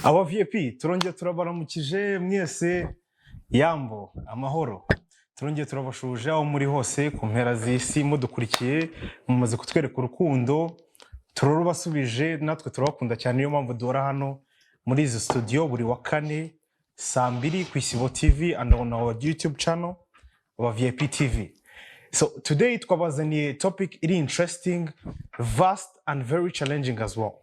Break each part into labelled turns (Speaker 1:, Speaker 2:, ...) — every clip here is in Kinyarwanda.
Speaker 1: Abavip turongeye turabaramukije mwese yambo amahoro turongeye turabashuje aho muri hose ku mpera z'isi mudukurikiye mumaze kutwereka urukundo turarubasubije natwe turabakunda cyane niyo mpamvu duhora hano muri izi studio buri wa kane saa 2 ku Isibo TV and on our YouTube channel Abavip TV. So today twabazaniye topic iri interesting, vast and very challenging as well.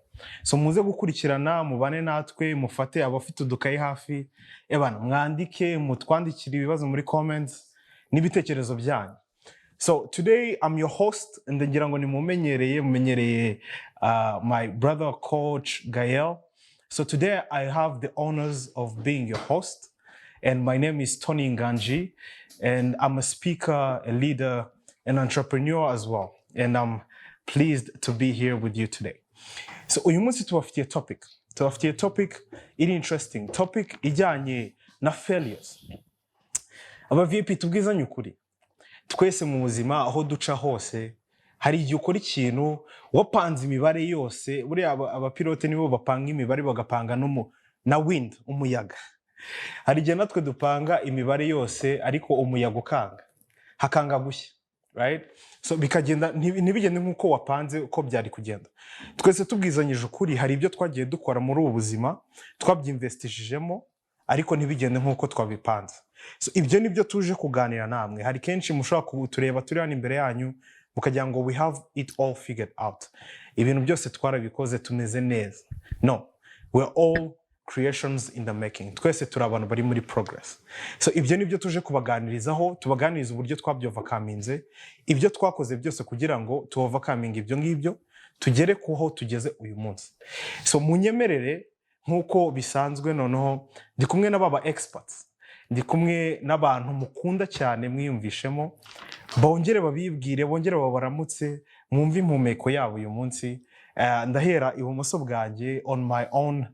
Speaker 1: So muze gukurikirana mubane natwe mufate abafite udukayi hafi ebana mwandike mutwandikira ibibazo muri comments n'ibitekerezo byanyu. So today I'm your host and ngira ngo mumenyereye my brother coach Gael. So today I have the honors of being your host and my name is Tony Nganji and I'm a speaker, a leader, an entrepreneur as well, and I'm pleased to be here with you today. So uyu munsi tubafitiye topic iri interesting, topic ijyanye na failures. Abavip tubwizanye ukuri, twese mu buzima aho duca hose hari igihe ukora ikintu wapanze imibare yose, buri abapilote nibo bapanga imibare bagapanga na wind, umuyaga. Hari igihe natwe dupanga imibare yose ariko umuyaga hakanga gushya, right? So bikagenda ntibigende nkuko wapanze uko byari kugenda. Twese tubwizanyije ukuri, hari ibyo twagiye dukora muri ubu buzima twabyinvestishijemo ariko ntibigende nkuko twabipanze. So ibyo nibyo tuje kuganira namwe. Hari kenshi mushobora kutureba turi hano imbere yanyu mukagira ngo we have it all figured out, ibintu byose twarabikoze tumeze neza. No, we're all creations in the making. Twese turi abantu bari muri progress. So ibyo nibyo tuje kubaganirizaho, tubaganiriza uburyo twabyovakaminze, ibyo twakoze byose kugira ngo tuovakaminge ibyo ngibyo tugere kuho tugeze uyu munsi. So munyemerere nkuko bisanzwe noneho ndi kumwe n'ababa experts, ndi kumwe n'abantu mukunda cyane mwiyumvishemo, bongere babibwire, bongere babaramutse, mwumve impumeko yabo uyu munsi. Ndahera ibumoso bwanjye on my own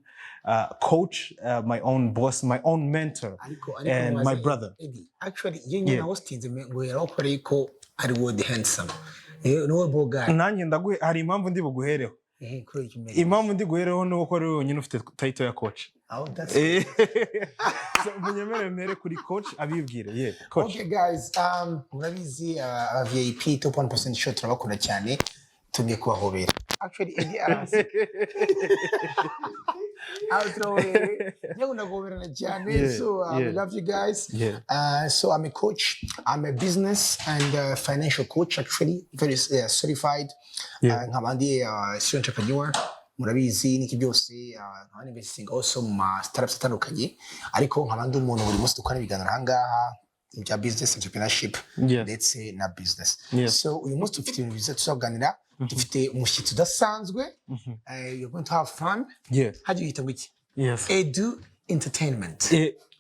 Speaker 1: coach, my own boss, my own mentor, and my brother.
Speaker 2: Actually, you was teasing we are operating ko ari word handsome. No boga.
Speaker 1: Nanjye ndaguhe hari impamvu ndi buguhereho. Impamvu ndi guhereho no ko ari wenyine ufite title ya coach.
Speaker 2: Oh, that's
Speaker 1: so munyemere mere kuri coach abibwire. Yeah, coach.
Speaker 2: Okay guys, murabizi VIP top 1% show turabakunda cyane tugiye kubahobera. Actually, so we love you guys. So I'm a coach. I'm a business and financial coach. Actually, very certified. I'm a serial entrepreneur. Murabizi niki byose nkaba investing also ma startups zitandukanye ariko nkabandi umuntu buri munsi dukora ibiganiro hangaha ibya business entrepreneurship ndetse na business. So uyu munsi dufite ibintu biza tuzaganira. Dufite umushyitsi udasanzwe. You're going to have fun. How do you hita wiki? Edu entertainment.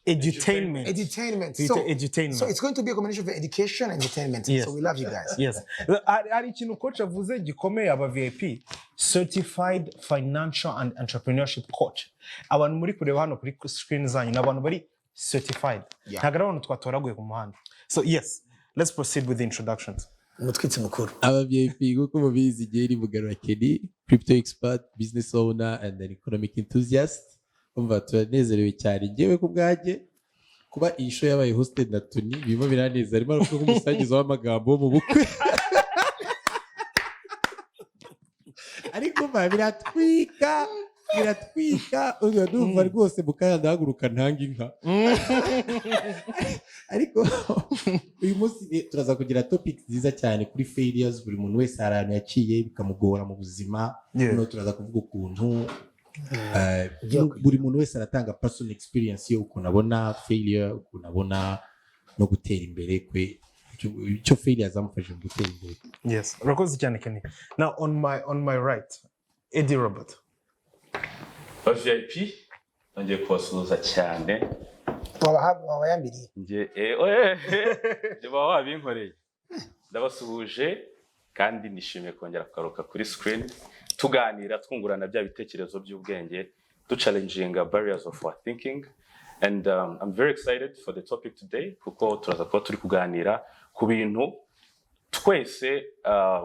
Speaker 2: Edutainment. So it's going to be a combination of education and entertainment. So we love you guys.
Speaker 1: Ari ikintu coach avuze gikomeye aba VIP, certified financial and entrepreneurship coach. Abantu muri kureba hano kuri screen zanyu n'abantu bari certified. Ntago abantu twatoraguye ku muhanda. So yes, let's proceed with the introductions.
Speaker 2: Umutwitsi mukuru.
Speaker 3: Abavip kuko mubizi geri bugarura Kenny, crypto expert, business owner and an economic enthusiast. Umva turanezerewe cyane ngewe ku bwaje kuba iyi show yabaye hosted na Tony bimo biraneza arimo aravuga ko umusangizo w'amagambo mu bukwe. Ariko biratwika ndumva rwose mukanda haguruka ntanga inka. Ariko uyu munsi turaza kugira topic nziza cyane kuri failures. Buri muntu wese arantu yaciye bikamugora mu buzima. No turaza kuvuga ukuntu buri muntu wese aratanga personal experience yo ukuntu abona failure, ukuntu abona no gutera imbere kwe icyo failure zamufashe gutera imbere.
Speaker 1: Yes, urakoze cyane Kenny. Now on my right, Eddie Robert.
Speaker 4: VIP ngiye kubasuhuza cyane.
Speaker 2: Wabayambiriye.
Speaker 4: Nje wabinkoreye. Ndabasuhuje kandi nishimiye kongera kugaruka kuri screen tuganira twungurana bya bitekerezo by'ubwenge challenginga barriers of our thinking, and I'm very excited for the topic today kuko turaza kuba turi kuganira ku bintu twese.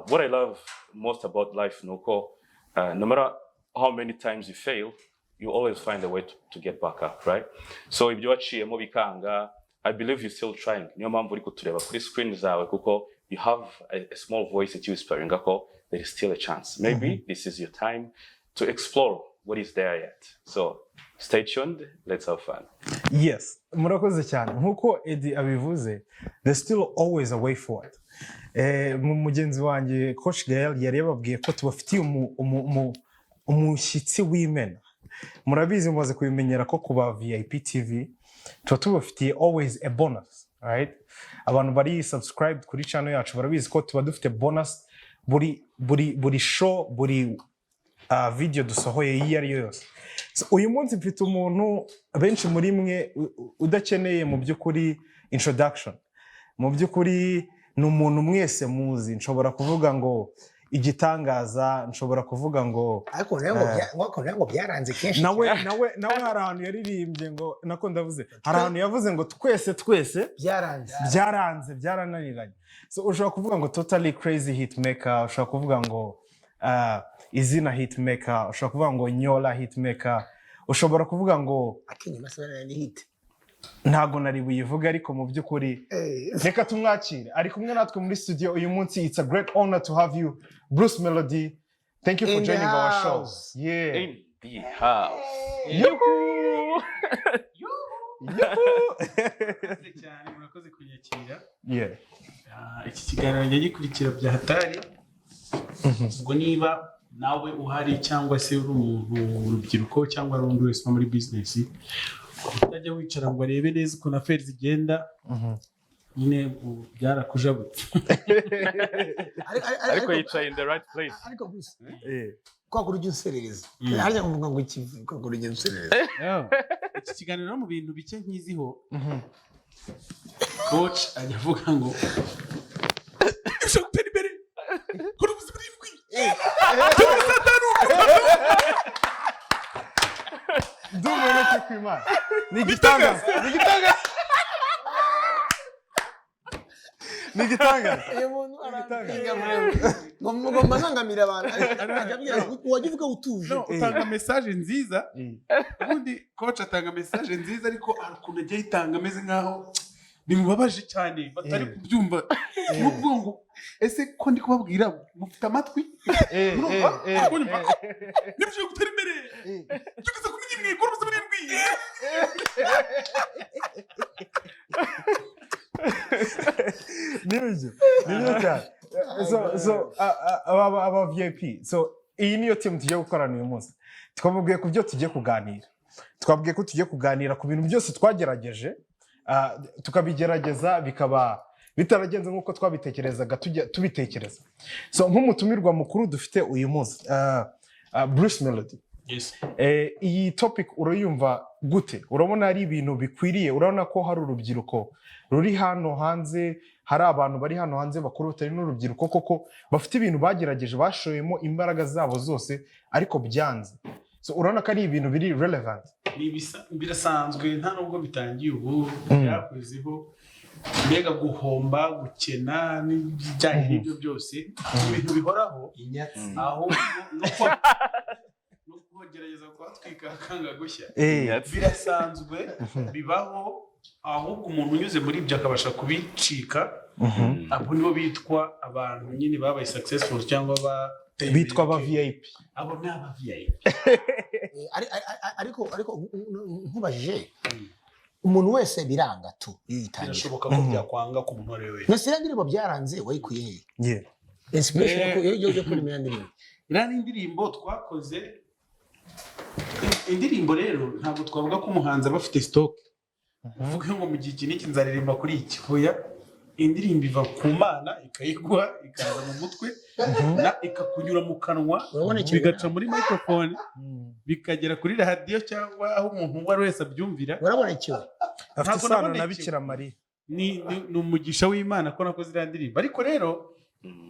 Speaker 4: What I love most about life nuko no matter how many times you fail, you always find a way to get back up, right? So ibyo waciyemo bikanga, I believe you're still trying. Niyo mpamvu uri kutureba kuri screen zawe kuko you have a small voice that you whispering ko there is still a chance. Maybe this is your time to explore what is there yet. So stay tuned, let's have fun.
Speaker 1: Yes, murakoze cyane. Nkuko Eddie abivuze, there's still always a way forward. Mugenzi wanjye Coach Gael yari yababwiye ko tubafitiye umushyitsi w'imena. Murabizi mumaze kubimenyera ko kuba VIP TV tuba tubafitiye always a bonus, right? Abantu bari subscribed kuri channel yacu barabizi ko tuba dufite bonus buri show, buri video dusohoye iyo ari yose. So, uyu munsi mfite umuntu benshi muri mwe udakeneye mu by'ukuri introduction. Mu by'ukuri ni umuntu mwese muzi. Nshobora kuvuga ngo igitangaza, nshobora kuvuga ngo
Speaker 2: ariko ngo byaranze kenshi.
Speaker 1: Nawe hari ahantu yaririmbye ngo nako ndavuze. Hari ahantu yavuze ngo twese byarananiranye. So ushobora kuvuga ngo totally crazy hitmaker, ushobora kuvuga ngo izina hitmaker, ushobora kuvuga ngo nyola hitmaker, ushobora kuvuga ngo
Speaker 2: akinyuma se ni hit.
Speaker 1: Ntago nari buyivuga ariko mu by'ukuri reka tumwakire. Ari kumwe natwe muri studio uyu munsi. It's a great honor to have you, Bruce Melody. Thank you for joining our show. Yeah.
Speaker 4: In the house.
Speaker 5: cyane murakoze kunyakira.
Speaker 1: Yeah.
Speaker 5: Iki kiganiro njye gikurikira bya hatari. Ubwo niba nawe uhari cyangwa se uri umuntu urubyiruko cyangwa ari undi wese muri business, utajya wicara ngo arebe neza uko affairs zigenda, nyine byarakujabutse.
Speaker 4: Ariko yicaye in the right place.
Speaker 2: Ariko gusa kwa kurujya unserereza. Harya kuvuga ngo iki kwa kurujya unserereza.
Speaker 5: Iki kiganiro mu bintu bike nkiziho. Coach ajya avuga ngo ushaka gutera imbere kuri ubuzima bw'indwi.
Speaker 1: Ndumwe no kwimana. Nigitangaza.
Speaker 2: Uyu muntu aratinga murebe. Ngomba nsangamira abantu. Ajya wagivuga utuje.
Speaker 5: Utanga message nziza. Ubundi coach atanga message nziza ariko arakunda ajya yitanga ameze nkaho bimubabaje cyane batari kubyumva. Nuvuga ngo ese ko ndi kubabwira mufite amatwi? Nibyo gutera imbere. Tugize kumenya imwe kuri ubuzima bw'indwi.
Speaker 1: Nibyo cyane. So aba VIP. So iyi niyo team tugiye gukorana uyu munsi. Twababwiye ku byo tugiye kuganira. Twabwiye ko tugiye kuganira ku bintu byose twagerageje, tukabigerageza bikaba bitaragenze nk'uko twabitekerezaga tubitekereza. So nk'umutumirwa mukuru dufite uyu munsi, Bruce Melody.
Speaker 5: Yes.
Speaker 1: Iyi topic urayumva gute? Urabona ari ibintu bikwiriye? Urabona ko hari urubyiruko ruri hano hanze, hari abantu bari hano hanze bakuru batari n'urubyiruko koko bafite ibintu bagerageje, bashoyemo imbaraga zabo zose ariko byanze. So urabona ko ari ibintu biri relevant.
Speaker 5: Birasanzwe nta nubwo bitangiye ubu byakozeho mbega guhomba gukena n'ibijyanye n'ibyo byose ibintu bihoraho aho no kugerageza kwatwika akanga gushya birasanzwe bibaho, ahubwo umuntu unyuze muri ibyo akabasha kubicika. Abo nibo bitwa abantu nyine babaye successful cyangwa
Speaker 1: bitwa aba VIP.
Speaker 5: Abo ni aba VIP.
Speaker 2: Ariko nkubajije umuntu wese biranga tu yitangira.
Speaker 5: Birashoboka ko byakwanga ku muntu ari we.
Speaker 2: Nasira ndirimbo byaranze wayikuye he?
Speaker 1: Yeah.
Speaker 2: Inspiration yo kuri imyandirimbo.
Speaker 5: Irani indirimbo twakoze. Indirimbo rero ntabwo twavuga ko umuhanzi aba afite stock. Uvuge ngo mu gihe kiniki nzaririmba kuri iki hoya. Indirimbo iva ku Mana ikayigwa ikaza mu mutwe na ikakunyura mu kanwa bigaca muri microphone bikagera kuri radio cyangwa aho umuntu wari wese abyumvira.
Speaker 2: Urabona icyo
Speaker 1: afite isano na Bikira Mariya.
Speaker 5: Ni umugisha w'Imana ko nakoze iriya ndirimbo. Ariko rero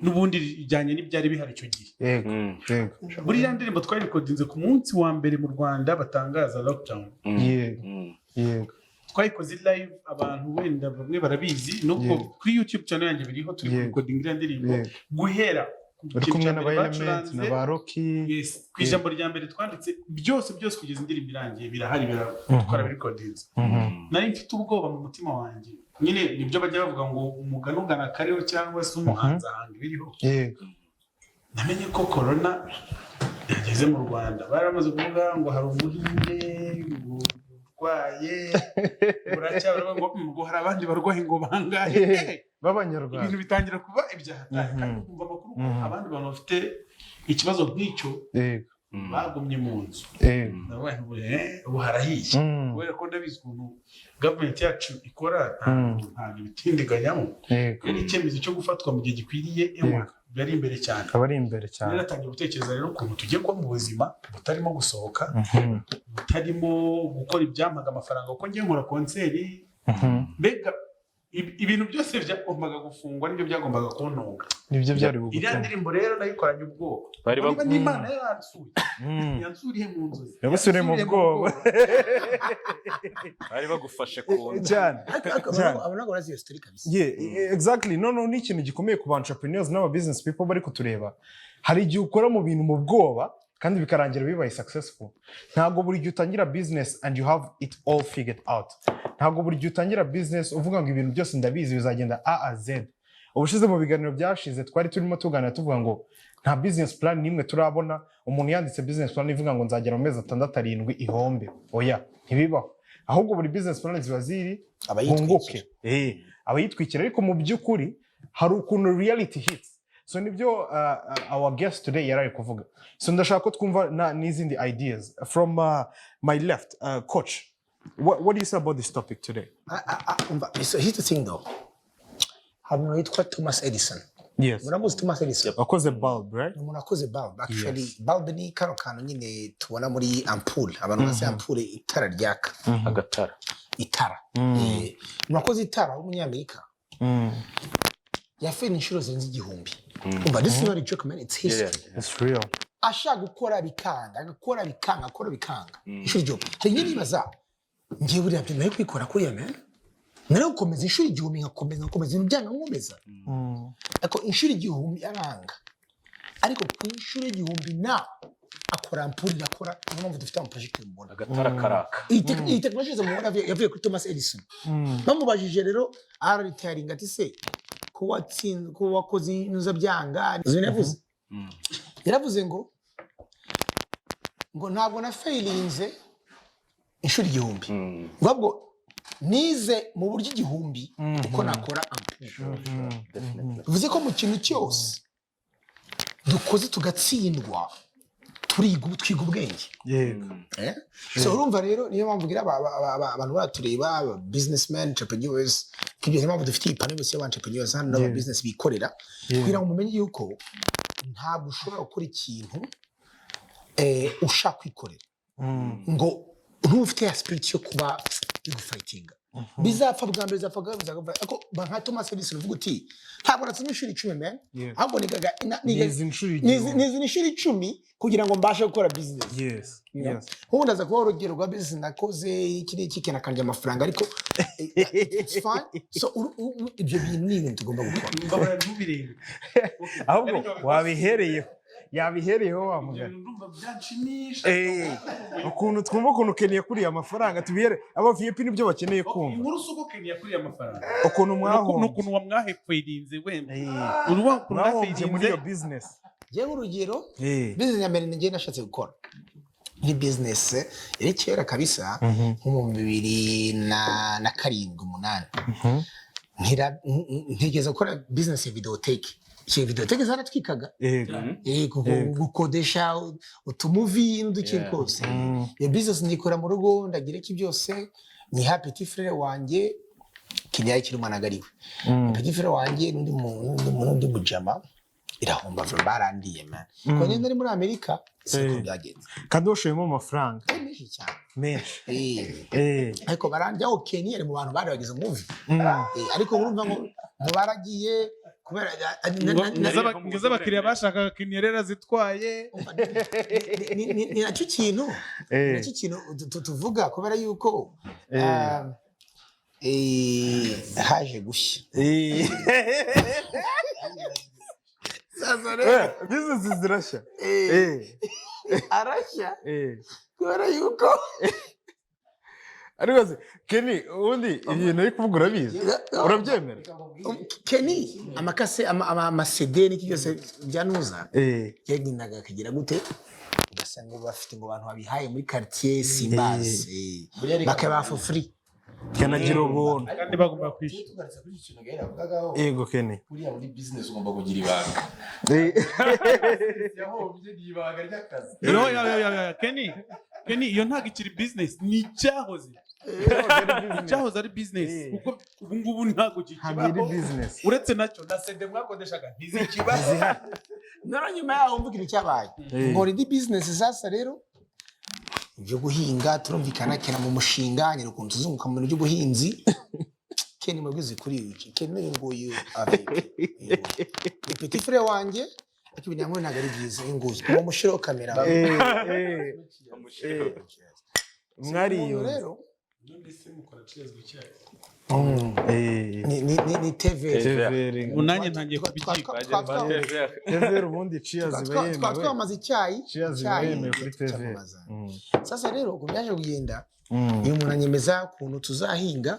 Speaker 5: n'ubundi ijyanye n'ibyari bihari icyo gihe.
Speaker 1: Yego.
Speaker 5: Muri iriya ndirimbo twarikodinze ku munsi wa mbere mu Rwanda batangaza lockdown.
Speaker 1: Yego.
Speaker 5: Twayikoze live, abantu wenda bamwe barabizi nubwo kuri YouTube channel yanjye biriho turi recording iriya ndirimbo guhera
Speaker 1: uri kumwe n'aba element n'aba rocky
Speaker 5: ku ijambo rya mbere twanditse byose kugeza indirimbo irangiye birahari twara recordings nari mfite ubwoba mu mutima wanjye nyine nibyo bajya bavuga ngo umugani ugana kariho cyangwa se umuhanzi ahanga biriho namenye ko corona yageze mu Rwanda baramaze kuvuga ngo hari umuhinde urwaye buracyabara ngo hari abandi barwaye ngo bangahe
Speaker 1: b'abanyarwanda
Speaker 5: ibintu bitangira kuba ibyahatari kandi kumva amakuru ko abandi bantu bafite ikibazo nk'icyo bagumye mu nzu ubu harahiye kubera ko ndabizi ukuntu gavumenti yacu ikora ntabwo ibitindiganyamo rero icyemezo cyo gufatwa mu gihe gikwiriye bari imbere cyane naratangiye gutekereza rero ukuntu tugiye kuba mu buzima butarimo gusohoka butarimo gukora ibyampaga amafaranga kuko ngiye nkora konseri mbega ibintu byose byagombaga gufungwa nibyo byagombaga kuntunga
Speaker 1: nibyo byari gukora
Speaker 5: iriya ndirimbo rero nayikoranye ubwoba n'Imana yansuriye mu nzozi
Speaker 1: yabusuriye mu bwoba
Speaker 4: bari bagufashe ku
Speaker 1: cyane
Speaker 2: abona ngo razi story kabisa
Speaker 1: exactly no ni ikintu gikomeye ku entrepreneurs n'aba business people bari kutureba hari igihe ukora mu bintu mu bwoba kandi bikarangira bibaye successful ntago buri gihe utangira business and you have it all figured out ntago buri gihe utangira business uvuga ngo ibintu byose ndabizi bizagenda A Z ubushize mu biganiro byashize twari turimo tuganira tuvuga ngo nta business plan nimwe turabona umuntu yanditse business plan ivuga ngo nzagera mu mezi 6-7 ihombe oya ntibibaho ahubwo buri business plan ziba ziri bunguke abayitwikira ariko mu by'ukuri hari ukuntu reality hits so nibyo our guest today yarari kuvuga so ndashaka ko twumva n'izindi ideas from my left coach what do you say about this topic today
Speaker 2: so here's the thing though hamwe yitwa Thomas Edison
Speaker 1: yes
Speaker 2: muramuzi Thomas Edison
Speaker 1: akoze bulb right
Speaker 2: umuntu akoze bulb actually bulb ni kano kantu nyine tubona muri ampoule abantu base ampoule itara ryaka
Speaker 4: agatara
Speaker 2: itara murakoze itara w'umunyamerika yafene inshuro zenze igihumbi umva this is not a joke man it's history
Speaker 1: it's real
Speaker 2: ashaka gukora bikanga akora bikanga inshuro igihumbi nyine nibaza ngiye buriya byo nayo kwikora kuri yame nari gukomeza inshuro igihumbi ngakomeza ibyanga nkomeza ariko inshuro igihumbi aranga ariko ku inshuro igihumbi na akora ampuri akora impamvu dufite mu project mbona
Speaker 4: agatara karaka
Speaker 2: iyi technology zo mubona yavuye kuri Thomas Edison bamubajije rero retiring ati se ko wakoze inuza byanga yaravuze ngo ntabwo na failinze inshuro igihumbi ngabwo nize mu buryo igihumbi uko nakora ampuri bivuze ko mu kintu cyose dukoze tugatsindwa twiga ubwenge so urumva rero niyo mpamvu ngira abantu batureba businessmen entrepreneurs kibyo mpamvu dufite ipane bose y'entrepreneurs hano n'aba business bikorera kugira ngo mumenye yuko ntabwo ushobora gukora ikintu ushaka kwikorera ngo ntufite ya spirit yo kuba gufightinga bizapfa bwa mbere bizapfa ako nka Thomas Edison uvuga uti ntabwo natsinze inshuro 10 man ahubwo nizi inshuro 10 kugira ngo mbashe gukora business
Speaker 1: yes
Speaker 2: ubu ndaza kuba urugero rwa business nakoze iki kana kanje amafaranga ariko it's fine so ibyo bintu ni ibintu tugomba gukora
Speaker 1: ahubwo yabihereyeho wa mugani ukuntu twumva ukuntu Kenya kuriya amafaranga tubihere Abavip nibyo bakeneye kumva
Speaker 5: inkuru suko Kenya kuriya amafaranga
Speaker 1: ukuntu
Speaker 5: ukuntu wamwahepfedinze wenda urwa ukuntu
Speaker 1: mwahomvye muri iyo business
Speaker 2: je urugero business ya mbere ngiye nashatse gukora ni business iri kera kabisa mu 2007-8 ntigeze gukora business ya videoteke videoteke zaratwikaga gukodesha utumovie n'uduki kose iyo business nikora mu rugo ndagira iki byose ni petit frère wanjye kinyari kiri umwana gariwe petit frère wanjye n'undi mujama irahomba barandiye man ko nyine ari muri Amerika siko byagenze
Speaker 1: kandi ushoyemo amafaranga
Speaker 2: menshi cyane
Speaker 1: menshi
Speaker 2: ariko barandiye aho Kenya ari mu bantu bari bagize movie ariko urumva ngo mubaragiye kubera
Speaker 5: ngeze abakiriya bashakaga Kenya rero zitwaye
Speaker 2: ni nacyo kintu tuvuga kubera yuko haje gushya sasa rero
Speaker 1: business zirashya
Speaker 2: arashya kubera yuko
Speaker 1: ariko se Kenny ubundi ibintu ari kuvuga urabizi urabyemera
Speaker 2: Kenny amakase amasede n'iki byose byanuza yagendaga akagira gute ugasanga bafite ngo abantu babihaye muri quartier simbazi bakaba for free
Speaker 1: kanagira ubuntu
Speaker 5: kandi bagomba kwishyura
Speaker 3: tugarutse kuri iki kintu gahera avugagaho
Speaker 1: yego Kenny
Speaker 3: buriya muri business ugomba kugira ibanga yahombye ibanga ry'akazi
Speaker 5: Kenny iyo ntabwo ikiri business ni icyahoze icyahoze ari business kuko ubu ngubu ntabwo kikibaho uretse nacyo na sede mwakodeshaga ntizikibaho
Speaker 2: none nyuma yaho mvugira icyabaye ngo indi business sasa rero ibyo guhinga turumvikana kena mu mushinga nyine ukuntu tuzunguka mu bintu by'ubuhinzi Kenny mubwize kuri iki Kenny nguyu Abavip ni petit frère wanjye ariko ibintu yankoze ntabwo ari byiza nguyu mu mushiro kamera
Speaker 1: mwari iyo
Speaker 2: rero
Speaker 5: ndetse mukora cyezwe cyane
Speaker 2: ni TV
Speaker 5: unanye ntangiye kubikiga
Speaker 1: TV ubundi cheers zibayemewe
Speaker 2: twamaze icyayi
Speaker 1: kuri TV
Speaker 2: sasa rero uko byaje kugenda iyo umuntu anyemeza ukuntu tuzahinga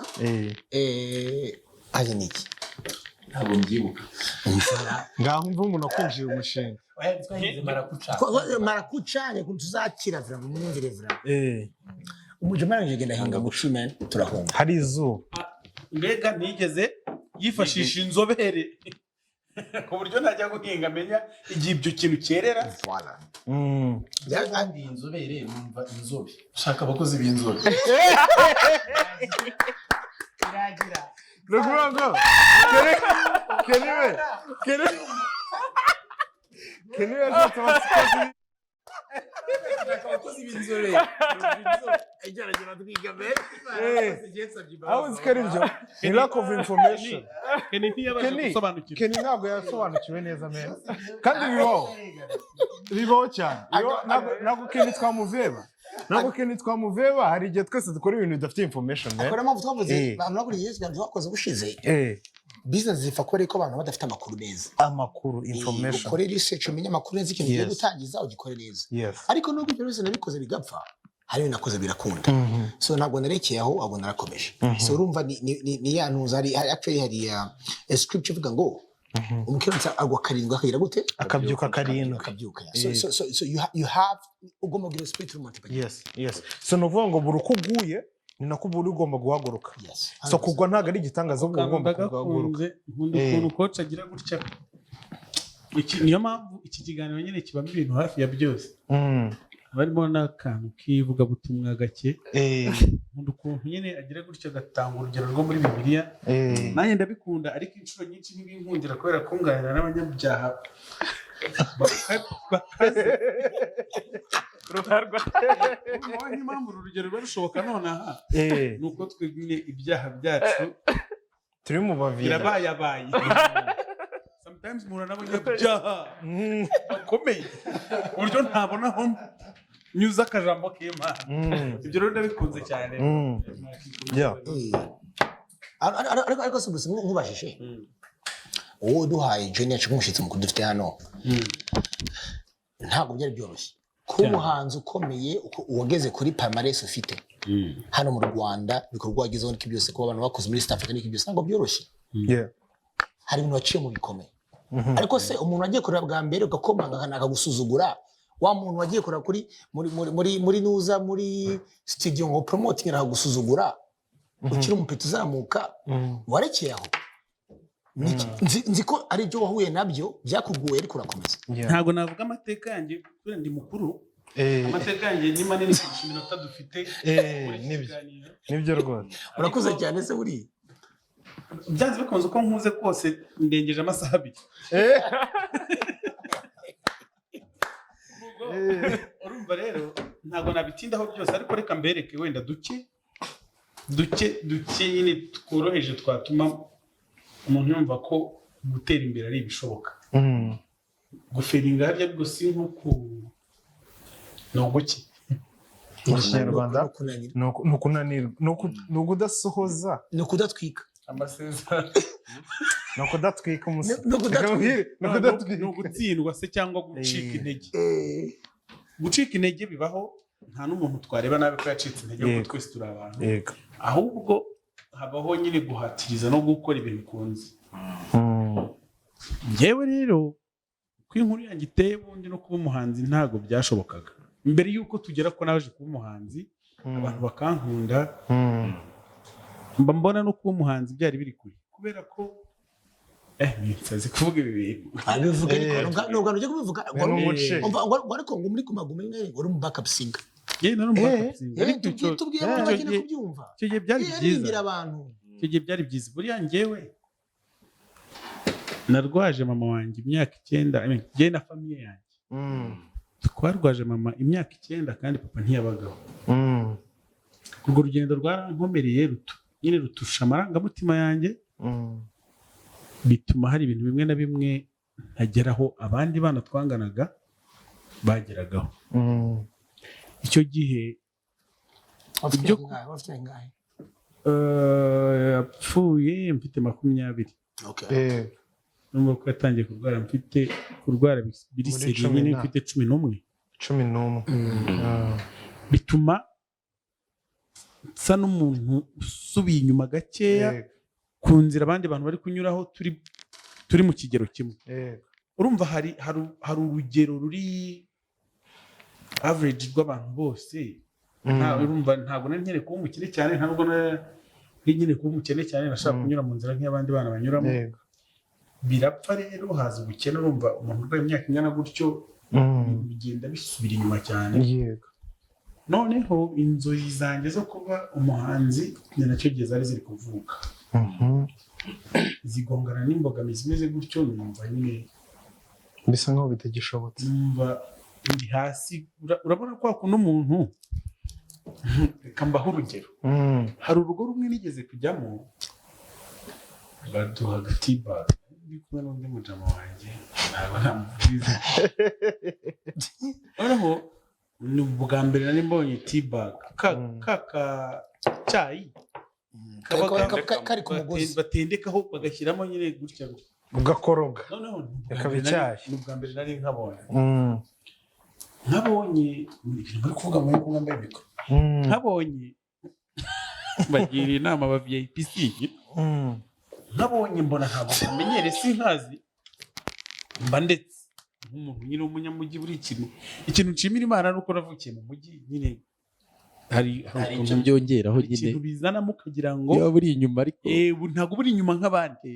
Speaker 2: aje niki
Speaker 3: ntabwo mbyibuka
Speaker 1: ngaho mva umuntu akwinjira umushinga
Speaker 3: twahinze
Speaker 2: marakucanye ukuntu tuzakira vira mu myumvire vira umujama yanjye genda hinga gucimena turahunga
Speaker 1: hari izuba
Speaker 5: mbega ntigeze yifashisha inzobere ku buryo najya guhinga amenya igihe ibyo kintu cyerera
Speaker 3: kandi inzobere numva inzobe ushaka abakozi b'inzobe
Speaker 2: iragira
Speaker 1: rukuvuga ngo Kenny yazatse abakozi
Speaker 2: abakozi b'inzobe igerageza twiga mbere
Speaker 1: aho zikari byo ni lack of information
Speaker 5: Kenny ntiyabasha gusobanukirwa
Speaker 1: Kenny ntabwo yasobanukiwe neza mena kandi bibaho cyane ntabwo Kenny twamuveba hari igihe twese dukora ibintu bidafite information
Speaker 2: akora mpamvu twavuze abantu bakuriye Yesu kandi twakoze ubushize business zifa ko ariko abantu badafite amakuru neza
Speaker 1: information
Speaker 2: ukore research umenye amakuru neza ikintu ugiye gutangiza ugikore neza ariko nubwo ibyo byose nabikoze bigapfa hari ibintu nakoze birakunda so ntabwo narekeye aho ahubwo narakomeje so urumva ni yantuza hari script ivuga ngo umukiranutsi agwa karindwi akagira gute
Speaker 1: akabyuka karindwi
Speaker 2: so you have ugomba kugira spirit multiplication
Speaker 1: yes so nuvuga ngo buri uko uguye ni nako buri ugomba guhaguruka so kugwa ntabwo ari igitangaza ahubwo ugomba guhaguruka
Speaker 5: nkunda ukuntu coach agira gutya niyo mpamvu iki kiganiro nyine kibamo ibintu hafi ya byose barimo n'akantu k'ivugabutumwa gake nkunda ukuntu nyine agira gutya agatanga urugero rwo muri Bibiliya nanjye ndabikunda ariko inshuro nyinshi ntibinkundira kubera kunganira n'abanyabyaha ruharwa impamvu uru rugero ruba rushoboka nonaha ni uko twebwe ibyaha byacu
Speaker 1: turi mu bavira
Speaker 5: birabayabaye sometimes mura n'abanyabyaha bakomeye uburyo ntabonaho nyuza akajambo k'Imana ibyo rero ndabikunze cyane
Speaker 2: ariko se gusa nkubashije uwo duhaye Jenny cy'umushyitsi mukuru dufite hano ntabwo byari byoroshye ko umuhanzi ukomeye wageze kuri palmarès ufite hano mu Rwanda bikorwa wagezeho n'iki byose ko abantu bakoze muri East Africa n'iki byose ntabwo byoroshye hari ibintu waciye mu bikomeye ariko se umuntu wagiye kureba bwa mbere ugakomanga akagusuzugura wa muntu wagiye kureba kuri muri nuza muri studio ngo promoting akagusuzugura ukiri umupeta uzamuka warekeye aho nzi ko ari byo wahuye nabyo byakuguye ariko urakomeza
Speaker 5: ntabwo navuga amateka yanjye kubera ndi mukuru amateka yanjye ni manini kurusha iminota dufite
Speaker 1: nibyo rwose
Speaker 2: urakuze cyane se buriya
Speaker 5: byanze bikunze uko nkuze kose ndengeje amasaha 2 urumva rero ntabwo nabitindaho byose ariko reka mbereke wenda duke nyine tworoheje twatuma umuntu yumva ko gutera imbere ari ibishoboka guferinga harya rwose n'uguki
Speaker 1: mu Kinyarwanda ni ukunanirwa ni ukudasohoza
Speaker 2: ni ukudatwika
Speaker 5: amasezerano
Speaker 1: no kudatwika umusi
Speaker 2: No kudatwika.
Speaker 1: no kudatwika
Speaker 5: ni ugutsindwa se cyangwa gucika intege gucika intege bibaho nta n'umuntu twareba nabi ko yacitse intege kuko twese turi abantu ahubwo habaho nyine guhatiriza no gukora ibintu ukunze njyewe rero ko inkuru yanjye iteye bundi no kuba umuhanzi ntabwo byashobokaga mbere y'uko tugera ko naje kuba umuhanzi abantu bakankunda mba mbona no kuba umuhanzi byari biri kure kubera ko nsazi kuvuga ibi bintu
Speaker 2: abivuga nubwo nujya kubivuga ngo ariko ngo muri kumagume uri mu backup singer
Speaker 5: nari mu backup singer
Speaker 2: tubwiye abantu bakeneye kubyumva
Speaker 5: icyo gihe byari byiza
Speaker 2: abantu
Speaker 5: icyo gihe byari byiza buriya njyewe narwaje mama wanjye imyaka 9 njye na famiye yanjye twarwaje mama imyaka 9 kandi papa ntiyabagaho urwo rugendo rwarankomereye nyine rutusha amarangamutima yanjye bituma hari ibintu bimwe na bimwe ntageraho abandi bana twanganaga bageragaho icyo gihe yapfuye mfite 20 numva ko yatangiye kurwara mfite kurwara biri seri nyine mfite 11 bituma nsa n'umuntu usubiye inyuma gakeya ku nzira abandi bantu bari kunyuraho turi mu kigero kimwe urumva hari urugero ruri average rw'abantu bose urumva ntabwo nari nkeneye kuba umukene cyane ntabwo nari nkeneye kuba umukene cyane nashaka kunyura mu nzira nk'abandi bana banyuramo birapfa rero haza ubukene urumva umuntu urwaye imyaka ingana gutyo bigenda bisubira inyuma cyane noneho inzozi zanjye zo kuba umuhanzi ni nacyo gihe zari ziri kuvuka zigongana n'imbogamizi imeze gutyo numva nyine
Speaker 1: bisa nkaho bitagishobotse
Speaker 5: numva ndi hasi urabona ko hakunda umuntu reka mbaho urugero hari urugo rumwe nigeze kujyamo baduha agatiba ndi kumwe n'undi mujama wanjye ntabwo namubwiza noneho ni ubwa mbere nari mbonye tibag kaka cyayi
Speaker 2: kari ku mugozi
Speaker 5: batendekaho bagashyiramo nyine gutya
Speaker 1: ugakoroga
Speaker 5: noneho
Speaker 1: ikaba icyayi
Speaker 5: ni ubwa mbere nari nkabonye ibintu bari kuvuga ngo nkuko mwambaye mikoro nkabonye bagira inama aba VIP nkabonye mbona ntabwo bamenyere sinkazi mba ndetse nk'umuntu nyine w'umunyamujyi buri ikintu nshimira Imana nuko navukiye mu mujyi nyine hari
Speaker 3: icyo byongeraho nyine
Speaker 5: ikintu bizanamo ukagira ngo
Speaker 3: iyo buri inyuma ariko
Speaker 5: ntabwo buri inyuma nk'abandi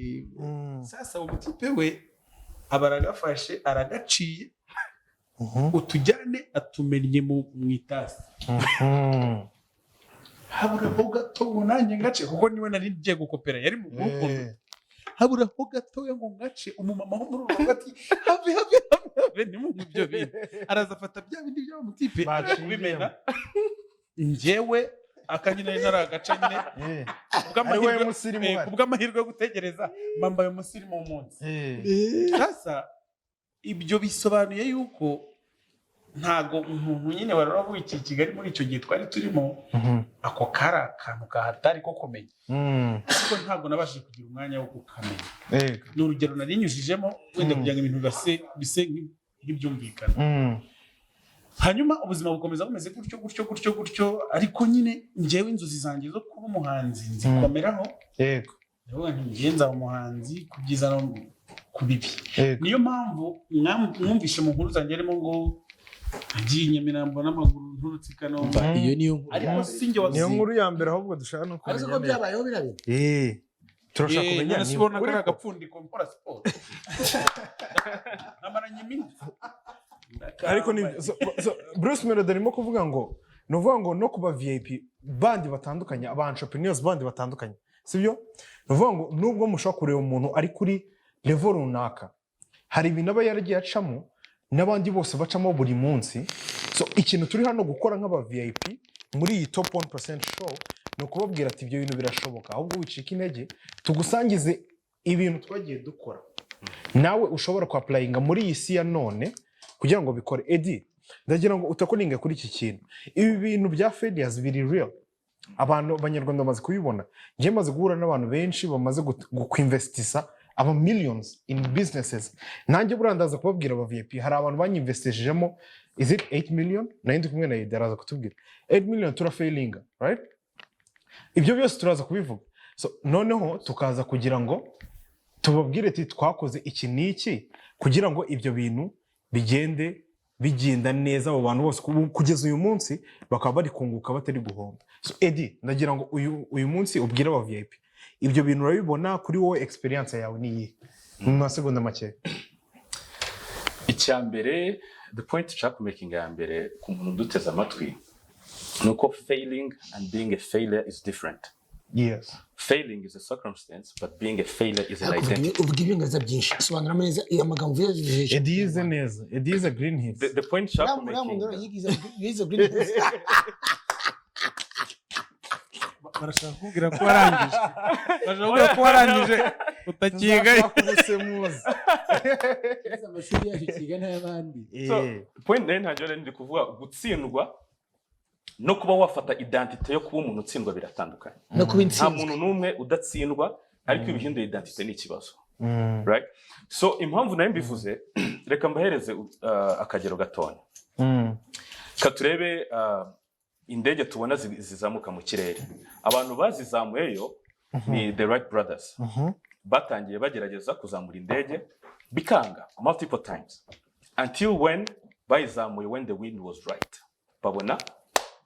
Speaker 5: sasa umutipe we aba aragafashe aragaciye utujyane atumennye mu itasi haburaho gato ngo nanjye ngace kuko niwe nari ngiye gukopera yari mu grupo haburaho gatoya ngo ngace umumama wo muri urugo ati have ni mu byo bintu araza afata bya bindi bya mutipe kubimena njyewe akanyina ntara agace nyine kubw'amahirwe yo gutegereza mbambaye umusirimu w'umunsi sasa ibyo bisobanuye yuko ntago umuntu nyine waravuye iki Kigali muri icyo gihe twari turimo ako kara akantu kahatari ko kumenya ariko ntago nabashije kugira umwanya wo kukamenya ni urugero nari nyujijemo wenda kugira ngo ibintu bise nk'ibyumvikana hanyuma ubuzima bukomeza bumeze gutyo ariko nyine njyewe inzozi zanjye zo kuba umuhanzi nzikomeraho ndavuga nti njye nzaba umuhanzi ku byiza no ku bibi niyo mpamvu mwumvishe mu nkuru zanjye arimo ngo agiye Nyamirambo n'amaguru nturutse i Kanombe
Speaker 3: iyo niyo
Speaker 5: ariko sinjye
Speaker 1: niyo nkuru ya mbere ahubwo dushaka no kumenya
Speaker 2: ariko byabayeho birabiri
Speaker 1: turashaka kumenya
Speaker 5: niba ubona kari agapfundiko nkora siporo namaranye iminsi
Speaker 1: ariko ni Bruce Melody arimo kuvuga ngo no kuba VIP bandi batandukanye aba entrepreneurs bandi batandukanye sibyo nuvuga ngo nubwo mushaka kureba umuntu ari kuri level runaka hari ibintu aba yaragiye acamo n'abandi bose bacamo buri munsi so ikintu turi hano gukora nk'aba VIP muri iyi top 1% show no kubabwira ati ibyo bintu birashoboka ahubwo wicika intege tugusangize ibintu twagiye dukora nawe ushobora ku applyinga muri iyi si ya none kugira ngo bikore Eddie ndagira ngo utakoninga kuri iki kintu ibi bintu bya failures biri real abantu abanyarwanda bamaze kubibona njye maze guhura n'abantu benshi bamaze kuinvestisa aba millions in businesses nanjye burandaza kubabwira Abavip hari abantu banyinvestishijemo is it 8 million nandi kumwe na idaraza kutubwira 8 million turafailinga right ibyo byose turaza kubivuga so noneho tukaza kugira ngo tubabwire ati twakoze iki niki kugira ngo ibyo bintu bigenda neza abo bantu bose kugeza uyu munsi bakaba bari kunguka batari guhomba so Eddie ndagira ngo uyu munsi ubwire Abavip ibyo bintu urabibona kuri wowe experience yawe ni mu masegonda make
Speaker 4: icyambere the point chap making ya mbere ku muntu duteze amatwi nuko failing and being a failure is different.
Speaker 1: Yes.
Speaker 4: Failing is a circumstance, but being a failure is an identity.
Speaker 2: Ubwibyo ngaza byinshi sobanura neza amagambo yaje
Speaker 1: Edize neza Edize green hits
Speaker 4: The point chap making
Speaker 2: yigize green hits
Speaker 5: barashaka kubwira ko warangije barashaka ko warangije utakiga
Speaker 1: kusemuza
Speaker 3: amashuri yaje kiga n'abandi
Speaker 4: so point nine ntajya ndi kuvuga gutsindwa no kuba wafata identity yo kuba umuntu utsindwa biratandukanye
Speaker 2: no kuba
Speaker 4: nta muntu numwe udatsindwa ariko ibihinduye identity ni ikibazo right so impamvu nayo mbivuze reka mbahereze akagero gatonya katurebe indege tubona zizamuka mu kirere abantu bazizamuyeyo ni the Wright brothers batangiye bagerageza kuzamura indege bikanga multiple times until when bayizamuye when the wind was right babona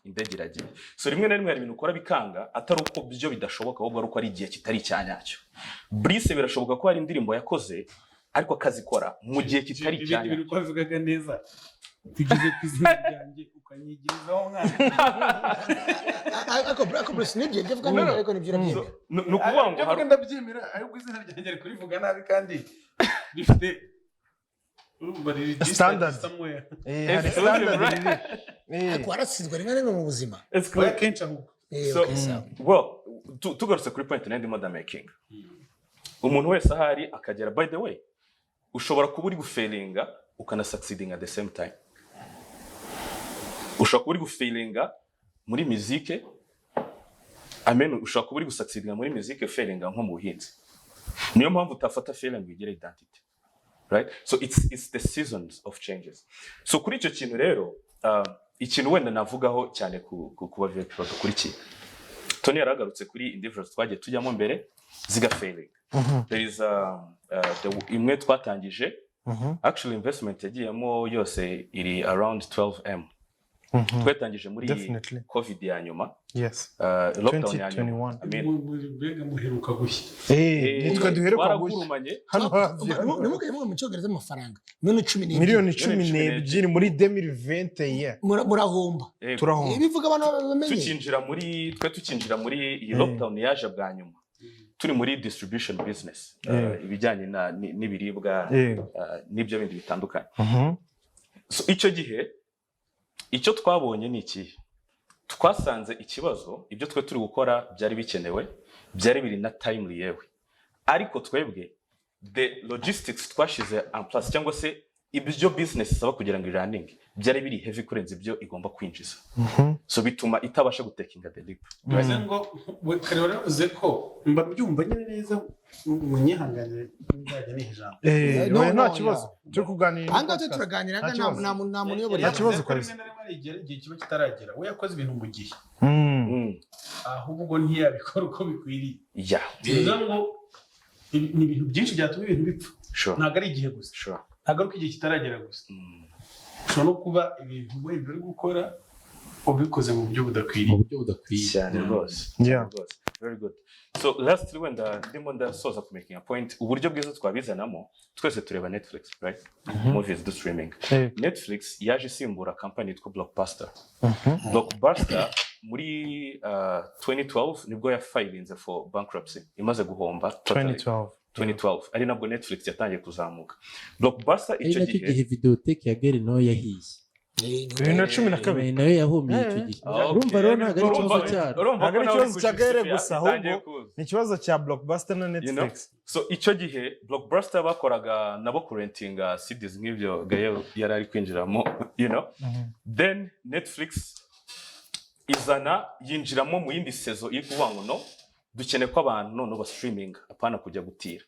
Speaker 4: indege iragiye so rimwe na rimwe hari ibintu ukora bikanga atari uko byo bidashoboka ahubwo ari uko ari igihe kitari icyanyacyo Brice birashoboka ko hari indirimbo yakoze ariko akazikora mu gihe kitari icyanyacyo
Speaker 5: ibintu kwavugaga neza tugeze ku izina ryanjye ukanyigezaho mwana
Speaker 2: ako Brice nibyo byavuga nawe ariko nibyo urabyemera
Speaker 4: no kuvuga ngo
Speaker 5: hari ndabyemera ariko izina ryanjye ari kurivuga nabi kandi bifite
Speaker 1: standard
Speaker 2: warasizwe rimwe rimwe mu buzima
Speaker 5: kenshi ahubwo
Speaker 4: well tugarutse kuri point nandi mother making umuntu wese ahari akagera by the way ushobora kuba uri gufailinga ukana succeeding at the same time ushobora kuba uri gufailinga muri musique ushobora kuba uri gusucceedinga muri musique failinga nko mu buhinzi niyo mpamvu utafata failing igire identity right so it's the seasons of changes so kuri icyo kintu rero ikintu wenda navugaho cyane ku Abavip badukurikiye Tony yaragarutse kuri individuals twagiye tujyamo mbere ziga failing there is imwe twatangije actually investment yagiyemo yose iri around 12M twatangije muri covid ya nyuma
Speaker 1: yes
Speaker 4: lockdown ya nyuma
Speaker 5: mbega muheruka gushya
Speaker 1: nitwe duheruka gushya hano
Speaker 2: nimuke mu cyongereza amafaranga
Speaker 1: miliyoni 12 muri 2020
Speaker 2: murahomba
Speaker 1: turahomba
Speaker 2: ibivuga abantu bamenye
Speaker 4: tukinjira muri iyi lockdown yaje bwa nyuma turi muri distribution business ibijyanye n'ibiribwa n'ibyo bindi bitandukanye so icyo gihe icyo twabonye ni iki twasanze ikibazo ibyo twe turi gukora byari bikenewe byari biri na timely yewe ariko twebwe the logistics twashize en place cyangwa se ibyo business saba kugira ngo running byari biri heavy kurenza ibyo igomba kwinjiza so bituma itabasha gutekinga the leap
Speaker 5: bivuze ngo kare waravuze ko mba byumva nyine neza munyihanganire nzajya nihijambo
Speaker 1: nta kibazo cyo kuganira
Speaker 2: anga turaganira nta muntu uyobora
Speaker 1: nta kibazo kwese
Speaker 5: igihe kiba kitaragera we yakoze ibintu mu gihe ahubwo ntiyabikora uko bikwiriye bivuze ngo ni ibintu byinshi byatuma ibintu bipfa ntabwo ari igihe gusa ntabwo ari ko igihe kitaragera gusa ushobora no kuba ibintu wenda uri gukora ubikoze mu buryo budakwiriye
Speaker 4: cyane rwose very good so lastly wenda ndimo ndasoza ku making a point uburyo bwiza twabizanamo twese tureba Netflix right movies do streaming Netflix yaje isimbura company yitwa Blockbuster Blockbuster muri 2012 nibwo yafilinze for bankruptcy imaze guhomba 2012 ari nabwo Netflix yatangiye kuzamuka Blockbuster icyo gihe
Speaker 3: videoteke ya Gary no yahiye
Speaker 1: 2012
Speaker 3: nayo yahumiye icyo gihe urumva rero ntabwo ari ikibazo cyaro
Speaker 1: ntabwo ari ikibazo cya Gary gusa ahubwo ni ikibazo cya Blockbuster na Netflix
Speaker 4: so icyo gihe Blockbuster bakoraga nabo kurentinga CDs nk'ibyo Gael yari ari kwinjiramo then Netflix izana yinjiramo mu yindi sezo iri kuvuga ngo no dukeneye ko abantu none ba streaming apana kujya gutira.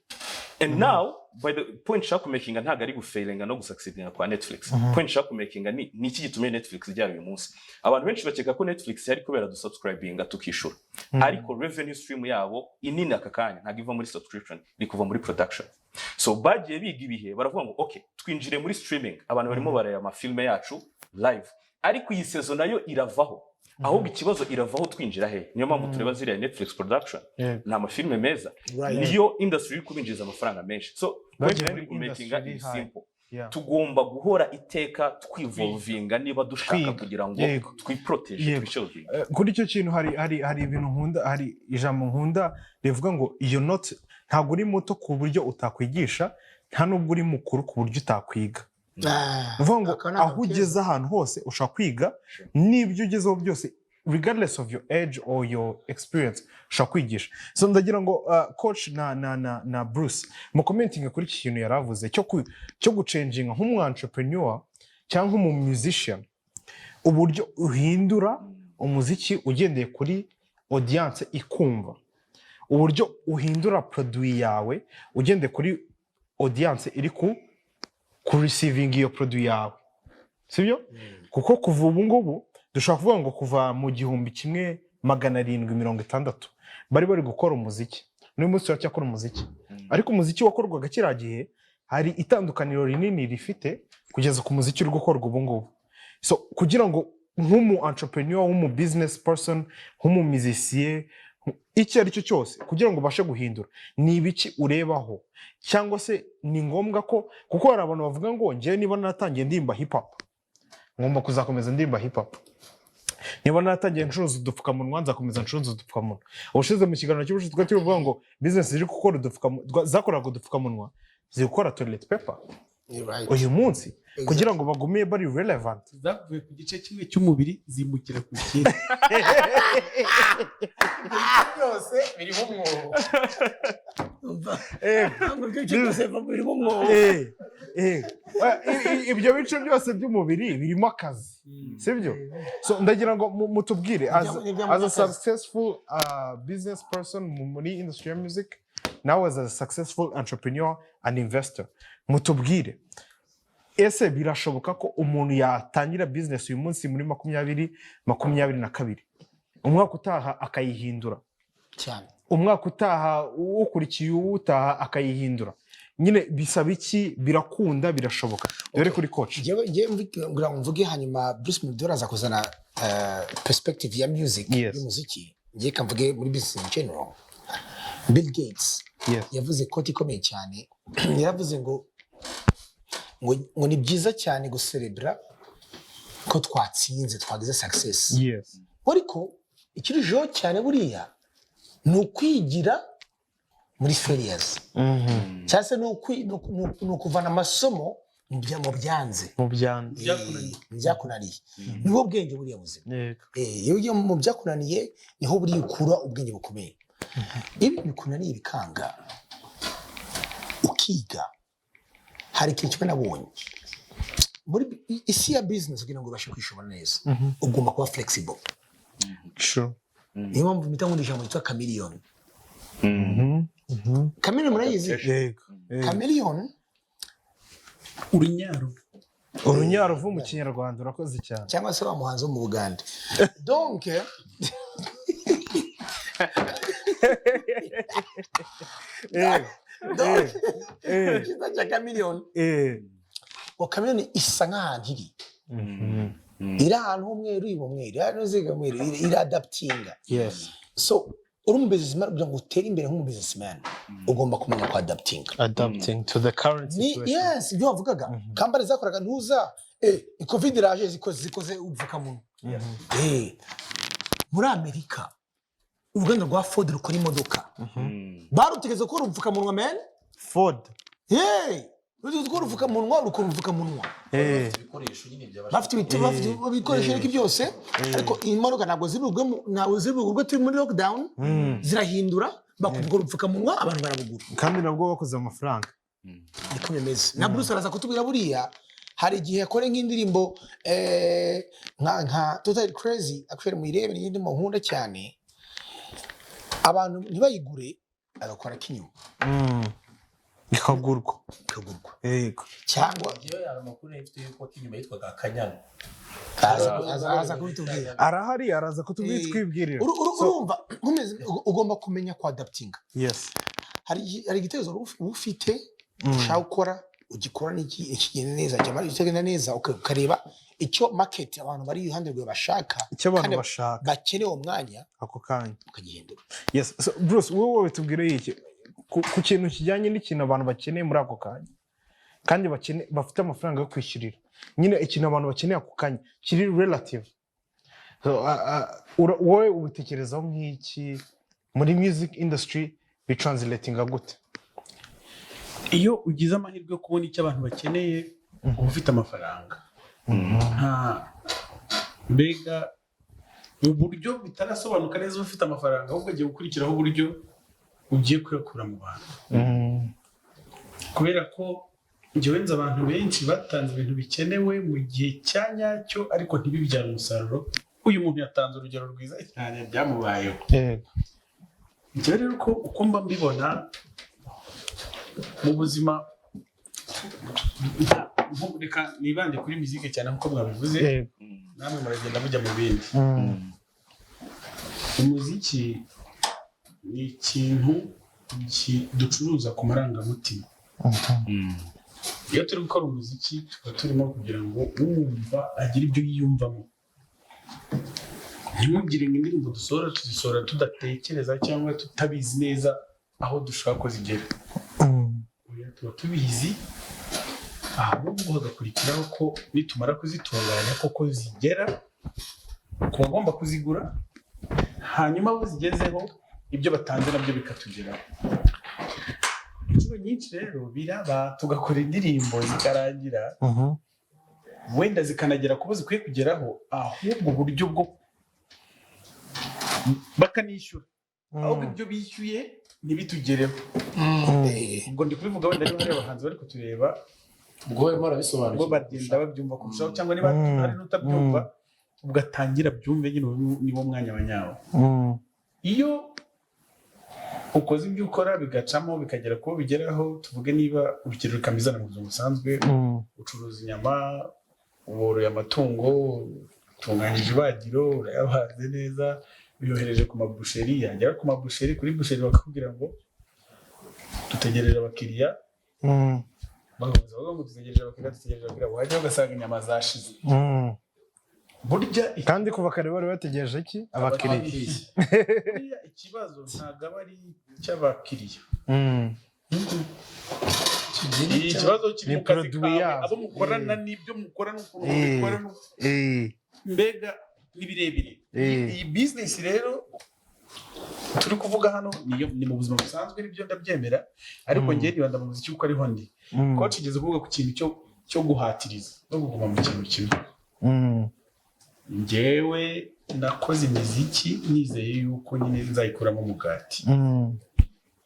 Speaker 4: And now by the point shaka making ntago ari gufailinga no gusucceedinga kwa Netflix. Point shaka making ni iki gitumye Netflix ijya uyu munsi. Abantu benshi bakeka ko Netflix yari kubera du subscribinga tukishura. Ariko revenue stream yabo inini akakanya ntago iva muri subscription iri kuva muri production. So bagiye biga ibihe baravuga ngo okay twinjire muri streaming abantu barimo baraya ama filme yacu live. Ariko iyi season nayo iravaho. Ahubwo ikibazo iravaho twinjira he niyo mpamvu tureba ziriya Netflix production nta mafilme meza niyo industry iri kubinjiza amafaranga menshi. So bagiye makinga ni simple. Tugomba guhora iteka twivolvinga niba dushaka kugira ngo twiprotege twishoze.
Speaker 1: Kuri icyo kintu hari ibintu nkunda, hari ijambo nkunda rivuga ngo you're not, ntabwo uri muto ku buryo utakwigisha, nta nubwo uri mukuru ku buryo utakwiga. Uvuga ngo aho ugeze ahantu hose ushaka kwiga, n'ibyo ugezeho byose regardless of your age or your experience ushaka kwigisha. So ndagira ngo coach na Bruce mu commenting kuri iki kintu yaravuze cyo guchanginga nk'umu entrepreneur cyangwa nk'umu musician, uburyo uhindura umuziki ugendeye kuri audience ikumva, uburyo uhindura produit yawe ugendeye kuri audience iri ku receiving iyo produit yawe, sibyo? Kuko kuva ubu ngubu dushaka kuvuga ngo kuva mu 1760 bari gukora umuziki, n'uyu munsi turacyakora umuziki, ariko umuziki wakorwaga kiriya gihe hari itandukaniro rinini rifite kugeza ku muziki uri gukorwa ubu ngubu. So kugira ngo nk'umu entrepreneur, nk'umu business person, nk'umu musicien, icyo ari cyo cyose kugira ngo ubashe guhindura ni ibiki urebaho, cyangwa se ni ngombwa ko, kuko hari abantu bavuga ngo njye niba natangiye ndimba hip hop ngomba kuzakomeza ndimba hip hop, niba natangiye ncuruza udupfukamunwa nzakomeza ncuruza udupfukamunwa. Ubushize mu kiganiro cy'ubushize twari tuvuga ngo business ziri gukora udupfukamunwa, zakoraga udupfukamunwa ziri gukora toilet paper uyu munsi kugira ngo bagume bari relevant.
Speaker 5: Zavuye ku gice kimwe cy'umubiri zimukira ku kindi byose birimo umwobo.
Speaker 1: Ibyo bice byose by'umubiri birimo akazi, sibyo? So ndagira ngo mutubwire as a successful business person muri industry of music, now as a successful entrepreneur and investor, mutubwire ese birashoboka ko umuntu yatangira business uyu munsi muri 2022 umwaka utaha akayihindura
Speaker 2: cyane,
Speaker 1: umwaka utaha ukurikiye utaha akayihindura? Nyine bisaba iki? Birakunda, birashoboka? Dore kuri coach
Speaker 2: ngiye mvuge hanyuma Bruce Melody aza kuzana perspective ya music y'umuziki. Ngiye kamvuge muri business in general. Bill Gates yavuze ko ikomeye cyane, yaravuze ngo ni byiza cyane guserebra ko twatsinze, twagize success. Ariko ikirijo cyane buriya ni ukwigira muri failures. Cyase ni ukuvana amasomo mu byakunaniye. Niho bwenge buriya buzima. Iyo ugiye mu byakunaniye niho buriya ukura ubwenge bukomeye. Ibi bikunaniye bikanga ukiga. Hari ikintu kimwe nabonye muri isi ya business kugira ngo ubashe kwishobora neza ugomba kuba flexible.
Speaker 1: Sure.
Speaker 2: Niyo mpamvu mpita nkunda ijambo ryitwa chameleon. Chameleon murayizi? Chameleon
Speaker 1: urunyaro vu mu Kinyarwanda, urakoze cyane.
Speaker 2: cyangwa se wa muhanzi wo mu Buganda. Donc kiza chameleon. Chameleon isa nk'ahantu iri. Iri ahantu h'umweru, ibumweru, hano ziga mweru, iri adaptinga. So uri mu businessman kugira ngo utere imbere nk'umu businessman ugomba kumenya ko adapting
Speaker 1: to the current situation.
Speaker 2: Yes, ibyo wavugaga kambare zakoraga ntuza covid iraje zikoze ubupfukamunwa. Muri Amerika uruganda rwa Ford rukora imodoka barutegeze ko ubupfukamunwa man.
Speaker 1: Ford
Speaker 2: rukora ubupfukamunwa, bafite ibikoresho ariko byose, ariko imodoka ntabwo zibugurwa turi muri lockdown, zirahindura bakubwira ubupfukamunwa abantu barabugura
Speaker 1: kandi nabwo bakoze amafaranga.
Speaker 2: Niko bimeze. Na Bruce araza kutubwira buriya hari igihe akora nk'indirimbo nka Total Crazy actually muyirebe ni indirimbo nkunda cyane abantu ntibayigure agakora kinyuma
Speaker 1: ikagurwa yego
Speaker 2: cyangwa
Speaker 3: iyo yari amakuru y'ifite yuko kinyuma yitwaga Akanyana
Speaker 2: aza kubitubwira
Speaker 1: arahari araza kutubwira twibwirira
Speaker 2: urumva ugomba kumenya ku adaptinga
Speaker 1: yes
Speaker 2: hari igitekerezo ufite ushaka gukora ugikora n'ikigenda neza cyangwa ikigenda neza ukareba icyo market abantu bari iruhande rwe bashaka
Speaker 1: icyo abantu bashaka
Speaker 2: bakeneye uwo mwanya
Speaker 1: ako kanya
Speaker 2: ukagihindura
Speaker 1: yes so Bruce wowe tubwire iki ku kintu kijyanye n'ikintu abantu bakeneye muri ako kanya kandi bafite amafaranga yo kwishyurira nyine ikintu abantu bakeneye ako kanya kiri relative wowe ubitekerezaho nk'iki muri music industry bitranslatinga gute
Speaker 5: iyo ugize amahirwe yo kubona icyo abantu bakeneye uba ufite amafaranga mbega uburyo bitarasobanuka neza ufite amafaranga ahubwo agiye gukurikiraho uburyo ugiye kuyakura mu bantu kubera ko njyewe nzi abantu benshi batanze ibintu bikenewe mu gihe cya nyacyo ariko ntibibyare umusaruro uyu muntu yatanze urugero rwiza cyane byamubayeho njyewe rero uko mba mbibona mu buzima reka nibande kuri muzike cyane nk'uko mwabivuze namwe muragenda mujya mu bindi umuziki ni ikintu ducuruza ku marangamutima iyo turi gukora umuziki tuba turimo kugira ngo uwumva agire ibyo yiyumvamo ntimugire ngo indirimbo tuzisohora tudatekereza cyangwa tutabizi neza aho dushaka ko zigera tuba tubizi ahubwo hagakurikiraho ko nitumara kuzitunganya koko zigera ku bagomba kuzigura hanyuma abo zigezeho ibyo batanze nabyo bikatugeraho inshuro nyinshi rero biraba tugakora indirimbo zikarangira wenda zikanagera kubo zikwiye kugeraho ahubwo uburyo bwo bakanishyura ahubwo ibyo bishyuye ntibitugereho ubwo ndi kubivuga wenda niba hari abahanzi bari kutureba
Speaker 3: ubwo barimo barabisobanukirwa
Speaker 5: ubwo bagenda babyumva kurushaho cyangwa niba hari n'utabyumva ugatangira byumve nyine niwo mwanya wa nyawo iyo ukoze ibyo ukora bigacamo bikagera kubo bigeraho tuvuge niba urugero rukamizana mu buzima busanzwe ucuruza inyama uboroye amatungo utunganyije ibagiro urayabaze neza uyohereje ku mabusheri yagera ku mabusheri kuri busheri bakakubwira ngo dutegereje abakiriya bagakomeza bavuga ngo dutegereje abakiriya wajya ugasanga inyama zashize burya
Speaker 1: kandi kuva kare bari bategereje iki
Speaker 5: abakiriya ikibazo ntabwo aba ari icy'abakiriya ikibazo kiri mu kazi kawe abo mukorana n'ibyo mukora n'ukuntu mubikora mbega ni birebire iyi bizinesi rero turi kuvuga hano ni mu buzima busanzwe nibyo ndabyemera ariko njyewe nibanda mu muziki kuko ariho ndi ko kigeze kuvuga ku kintu cyo guhatiriza no kuguma mu kintu kimwe njyewe nakoze imiziki nizeye yuko nyine nzayikuramo umugati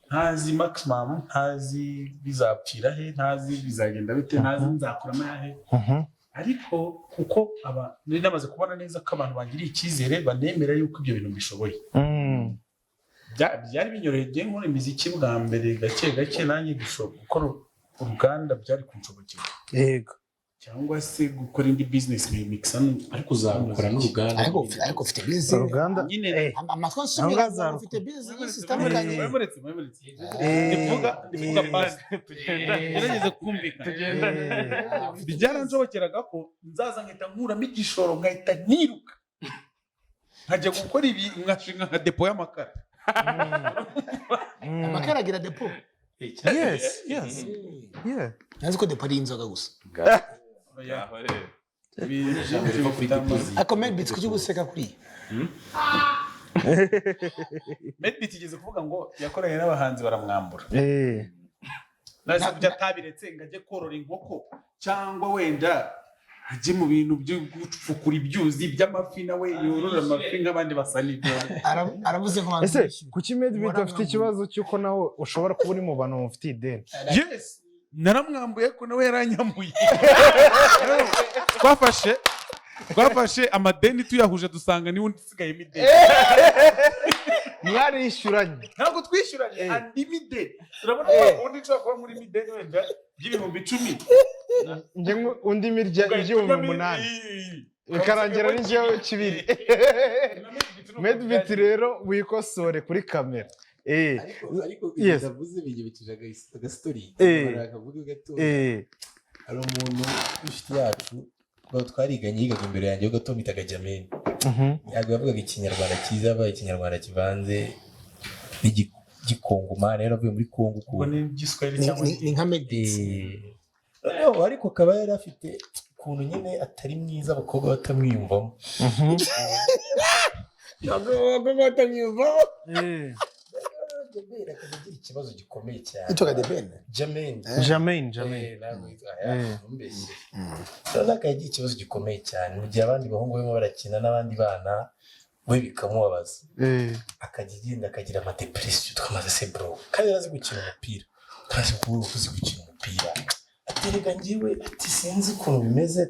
Speaker 5: ntazi maximum ntazi bizapfira he ntazi bizagenda bite ntazi nzakuramo yahe ariko kuko nari namaze kubona neza ko abantu bangiriye icyizere banemera yuko ibyo bintu mbishoboye byari binyoroheye nkora imiziki bwa mbere gake gake nanjye gukora uruganda byari kunshobokera
Speaker 1: yego
Speaker 5: cyangwa se gukora indi business mixa
Speaker 3: ariko uzakora n'uruganda
Speaker 2: ariko ufite business
Speaker 1: uruganda
Speaker 5: nyine
Speaker 2: amatwa sumira ufite business zitandukanye
Speaker 5: ndivuga basi gerageza kumvikana byaranshobokeraga ko nzaza nkahita nkuramo igishoro nkahita niruka nkajya gukora ibi nkashinga nka depo y'amakara
Speaker 2: amakara agira depo
Speaker 1: yes yeah
Speaker 2: nazi ko depo ari inzoga gusa ako medbit kuki guseka kuri
Speaker 5: medbit igeze kuvuga ngo yakoranye n'abahanzi baramwambura nase kujya tabiretse ngajye korora inkoko cyangwa wenda ajye mu bintu byo gufukura ibyuzi by'amafi nawe yorora amafi nk'abandi basanibyo
Speaker 2: aravuze ko
Speaker 1: ese kuki medbit afite ikibazo cyuko nawe ushobora kuba uri mu bantu mufite ideni
Speaker 5: yes naramwambuye ko nawe yaranyambuye twafashe amadeni tuyahuje dusanga niwe usigayemo ideni
Speaker 1: mwarishyuranye
Speaker 5: ntabwo twishyuranye andi mideni turabona undi nshobora kuba muri mideni wenda y'ibihumbi 10
Speaker 1: njye undi mirya igihumbi 8 bikarangira n'ijyewe kibiri medibiti rero wikosore kuri kamera
Speaker 3: ariko ndavuze bigibikije agastori barakavuga gato hari umuntu w'inshuti yacu twariganye yigaga imbere yanjye gato bitaga Jameni ntabwo yavugaga ikinyarwanda cyiza abaye ikinyarwanda kivanze n'igikongomani rero avuye muri Kongo
Speaker 5: kuko ni igiswahili cyangwa
Speaker 2: ni nka medibiti
Speaker 3: ariko akaba yari afite ukuntu nyine atari mwiza abakobwa batamwiyumvamo abakobwa batamwiyumvamo Debera akagira ikibazo gikomeye cyane
Speaker 2: itoka Debene
Speaker 3: Jameni Sana akagira ikibazo gikomeye cyane mu gihe abandi bahungu barimo barakina n'abandi bana we bikamubabaza akagenda akagira ama depression tukamaze se bro kandi azi gukina umupira kandi uzi gukina umupira aterega ngiwe ati sinzi ukuntu bimeze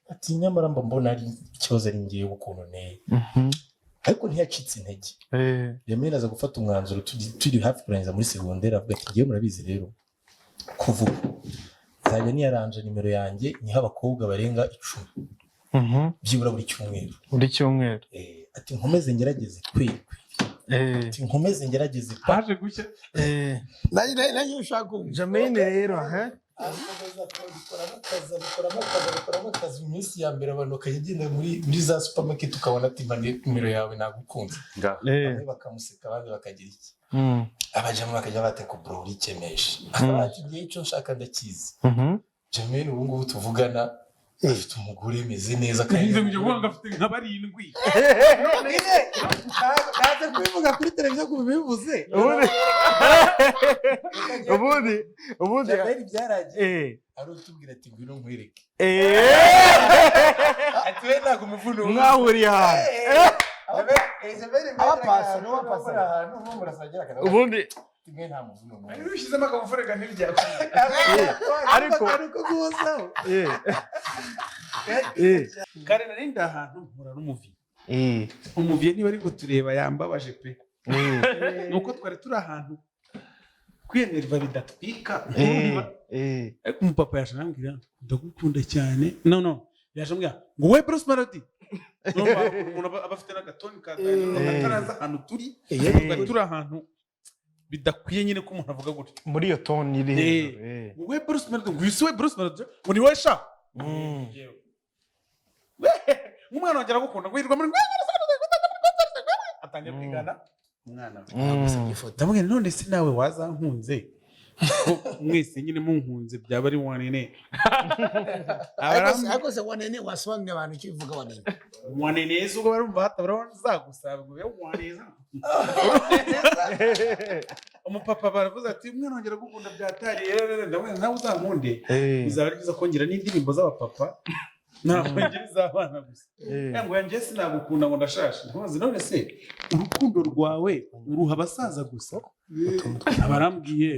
Speaker 3: ati nyamara mbona ari ikibazo ari ngiye ukuntu neye ariko ntiyacitse intege Jameni aza gufata umwanzuro turi hafi kurangiza muri segonderi avuga ati ngiye murabizi rero kuvuga nzajya niyaranje nimero yanjye niho abakobwa barenga 10 byibura buri cyumweru ati nkomeze ngerageze ati nkomeze ngerageze
Speaker 5: haje gushya
Speaker 2: nanjye ushaka
Speaker 1: Jameni rero
Speaker 3: dukora akazi iminsi ya mbere abantu bakagenda muri za supermarket ukabona ati nimero yawe nagukunze bamwe bakamuseka abandi bakagira iki abajama bakajya bateka bro urikemesha ati ngiye icyo nshaka ndakizi Jameni ubu ngubu tuvugana afite umugore meze neza
Speaker 5: kandi nje kuvuga afite nka 7
Speaker 3: kaze kubivuga kuri televiziyo kubivuze
Speaker 1: ubundi
Speaker 3: Jameni byaragiye ari utubwira ati ngwino nkwereke ati we ntabwo umuvuno
Speaker 1: mwahuriye ahantu
Speaker 2: abapasa ahantu
Speaker 3: murasagira kana
Speaker 1: ubundi
Speaker 3: kimwe nta muvuno
Speaker 5: ari bishizemo akavurega ntibijya
Speaker 1: ariko
Speaker 3: kuzaho
Speaker 5: kare nari ndahantu mpura n'umuvi niba ariko tureba yambabaje pe nuko twari turi ahantu kwiyenerva bidatwika ariko umupapa yaje arambwira ndagukunda cyane no yaje ambwira ngo we Bruce Melody umuntu aba afite n'agatoni kataraza ahantu turi ahantu bidakwiye nyine ko umuntu avuga gutyo
Speaker 1: muri iyo toni iri
Speaker 5: we Bruce Melody ngo yise we Bruce Melody ngo ni we sha umwana wagera gukunda ngo yirwa muri atangiye kwigana umwana ndamubwira none se nawe wazankunze mwese nyine munkunze byaba ari wanene
Speaker 2: ariko se wanene wasobanurira abantu icyo bivuga
Speaker 5: wanene ubwo barumva hatabara zagusaba ngo yo waneza umupapa baravuze ati umwana wongera gukunda byatariye ndamubwira nawe uzankunde bizaba ari byiza kongera n'indirimbo z'abapapa ntabwo ngira iz'abana gusa ngo yanjye sinagukunda ngo ndashashe ntuzi none se urukundo rwawe uruha abasaza gusa abarambwiye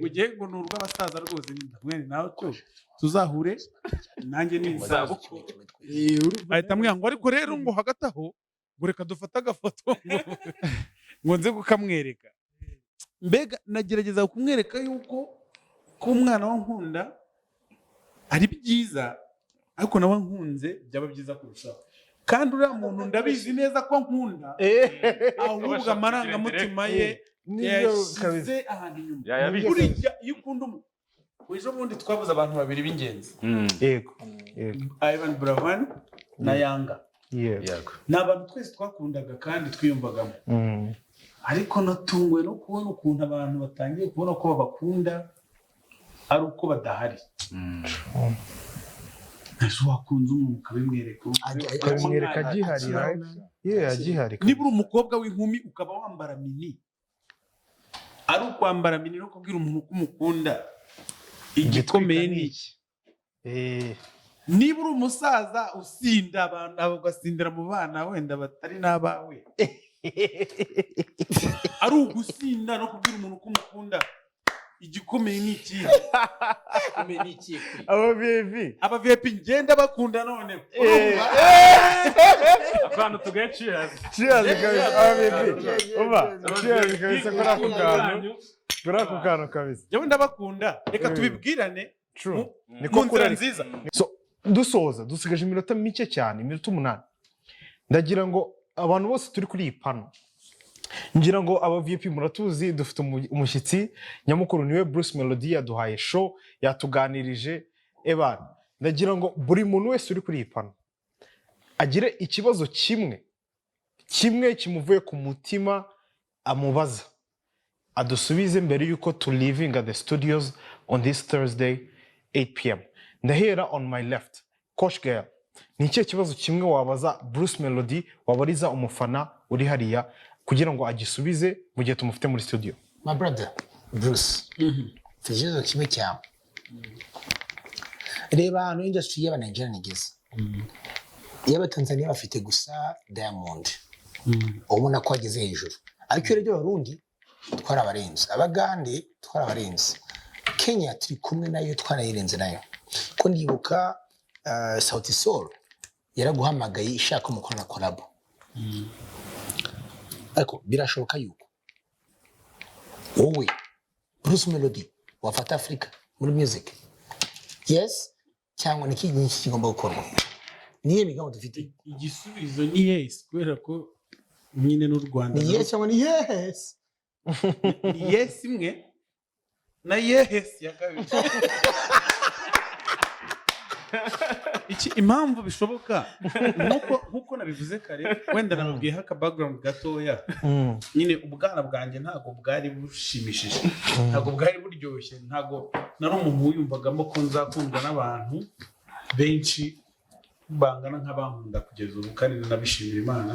Speaker 5: ugiye ngo ni urw'abasaza rwose mwene nawe cyo tuzahure nanjye n'izabukuru ahita ambwira ngo ariko rero ngo hagati aho ngo reka dufate agafoto ngo nze kukamwereka mbega nagerageza kumwereka yuko ko umwana wankunda ari byiza ariko nawe nkunze byaba byiza kurushaho kandi uriya muntu ndabizi neza ko nkunda ahubwo amarangamutima ye yashyize ahantu inyuma buriya iyo ukunda umuntu ejo bundi twabuze abantu babiri b'ingenzi
Speaker 1: yego
Speaker 5: Ivan Buravan na Yanga ni abantu twese twakundaga kandi twiyumvagamo ariko natunguwe no kubona ukuntu abantu batangiye kubona ko babakunda ari uko badahari ejo wakunze umuntu
Speaker 1: ukabimwereka agihari
Speaker 5: niba uri umukobwa w'inkumi ukaba wambara mini ari ukwambara mini no kubwira umuntu ko umukunda igikomeye ni iki niba uri umusaza usinda abantu ugasindira mu bana wenda batari n'abawe ari ugusinda no kubwira umuntu ko umukunda igikomeye ni iki
Speaker 1: Abavip
Speaker 5: ngenda bakunda none
Speaker 4: akantu tugaye cheers
Speaker 1: cheers kabisa Abavip cheers kabisa kuri ako kantu kabisa
Speaker 5: yewe ndabakunda reka tubibwirane
Speaker 1: true
Speaker 5: niko kuri nziza
Speaker 1: so dusoza dusigaje iminota mike cyane iminota 8 ndagira ngo abantu bose turi kuri iyi pano ngira ngo Abavip muratuzi dufite umushyitsi nyamukuru niwe Bruce Melody yaduhaye show yatuganirije ebana ndagira ngo buri muntu wese uri kuri iyi pano agire ikibazo kimwe kimuvuye ku mutima amubaza adusubize mbere yuko to leaving at the studios on this Thursday 8 p.m. ndahera on my left Coach Gael ni ikihe kibazo kimwe wabaza Bruce Melody wabariza umufana uri hariya kugira ngo agisubize mu gihe tumufite muri studio?
Speaker 2: My brother Bruce ikibazo kimwe cyawe reba hano industry y'aba Nigeria nigeze y'aba Tanzania bafite gusa Diamond ubona ko ageze hejuru ariko rero Abarundi twarabarenze Abagande twarabarenze Kenya turi kumwe nayo twarayirenze nayo ko ndibuka Sauti Sol yaraguhamagaye ishaka umukorana collab ariko birashoboka yuko wowe Bruce Melody wafata Africa muri music yes cyangwa niki kigomba gukorwa niye migambo dufite
Speaker 5: igisubizo ni yes kubera ko nyine n'u Rwanda
Speaker 2: ni yes cyangwa ni yes
Speaker 5: ni yes imwe na yes ya kabiri iki impamvu bishoboka nkuko nabivuze kare wenda nababwiye haka background gatoya nyine ubwana bwanjye ntago bwari bushimishije ntago bwari buryoshye ntago nari umuntu wiyumvagamo ko nzakundwa n'abantu benshi bangana nk'abankunda kugeza ubu kandi nabishimira Imana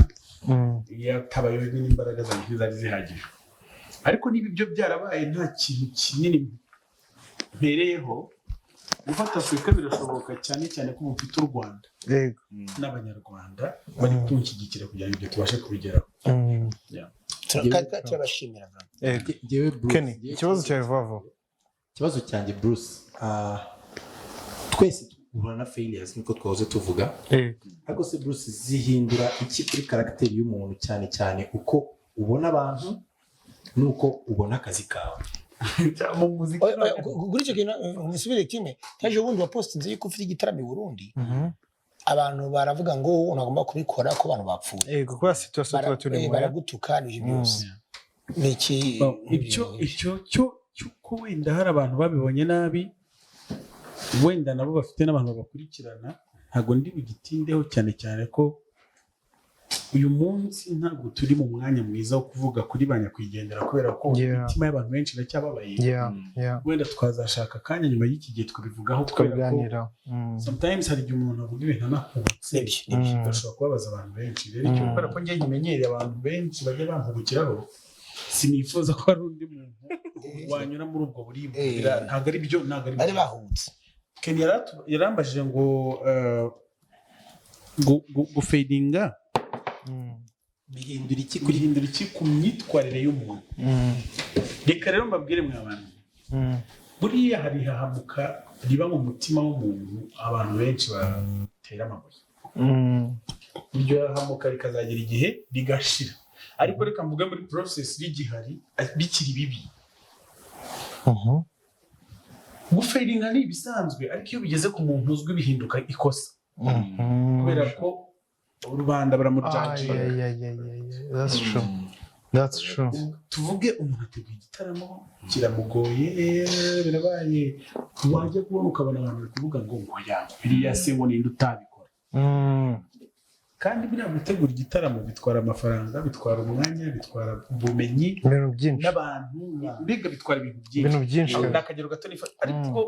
Speaker 5: yatabaye n'imbaraga zanjye zari zihagije ariko niba ibyo byarabaye nta kintu kinini mpereyeho gufata Afrika birashoboka cyane cyane ko mufite u Rwanda n'Abanyarwanda bari kunshyigikira kugira ngo ibyo tubashe kubigeraho.
Speaker 2: turabashimira
Speaker 3: Jewe Bruce
Speaker 1: ikibazo cyawe vavo
Speaker 3: ikibazo cyanjye Bruce twese duhura na failures niko twahoze tuvuga ariko se Bruce zihindura iki kuri karakteri y'umuntu cyane cyane uko ubona abantu nuko ubona akazi kawe
Speaker 2: mu muziki kuri icyo kintu musubire kimwe cyaje ubundi wa post nzi yuko ufite igitaramo i Burundi abantu baravuga ngo unagomba kubikora ko abantu bapfuye
Speaker 1: kuko ya situation tuba turimo
Speaker 2: baragutuka n'ibyo byose niki
Speaker 5: icyo ko wenda hari abantu babibonye nabi wenda nabo bafite n'abantu babakurikirana ntago ndi bugitindeho cyane ko uyu munsi ntabwo turi mu mwanya mwiza wo kuvuga kuri banyakwigendera kubera ko imitima y'abantu benshi iracyababaye wenda twazashaka akanya nyuma y'iki gihe tukabivugaho kubera ko sometimes hari igihe umuntu avuga ibintu anahubutse bashobora kubabaza abantu benshi rero icyo kubera ko njye nyimenyereye abantu benshi bajya bampubukiraho sinifuza ko hari undi muntu wanyura muri ubwo buribwe ntabwo ari byo
Speaker 2: bari bahubutse
Speaker 5: Ken yarambajije ngo gufadinga bihindura iki ku myitwarire y'umuntu reka rero mbabwire mwe abantu buriya hari hahamuka riba mu mutima w'umuntu abantu benshi batera amabuye iryo hahamuka rikazagera igihe rigashira ariko reka mvuge muri process rigihari bikiri bibi gufadinga ni ibisanzwe ariko iyo bigeze ku muntu uzwi bihinduka ikosa kubera ko rubanda baramujanje
Speaker 1: that's true
Speaker 5: tuvuge umuntu ateguye igitaramo kiramugoye birabaye wajya kubona ukabona abantu bari kuvuga ngo biriya se ngo ninde utabikora kandi biriya gutegura igitaramo bitwara amafaranga bitwara umwanya bitwara ubumenyi n'abantu mbega bitwara ibintu byinshi n'akagero gato ariko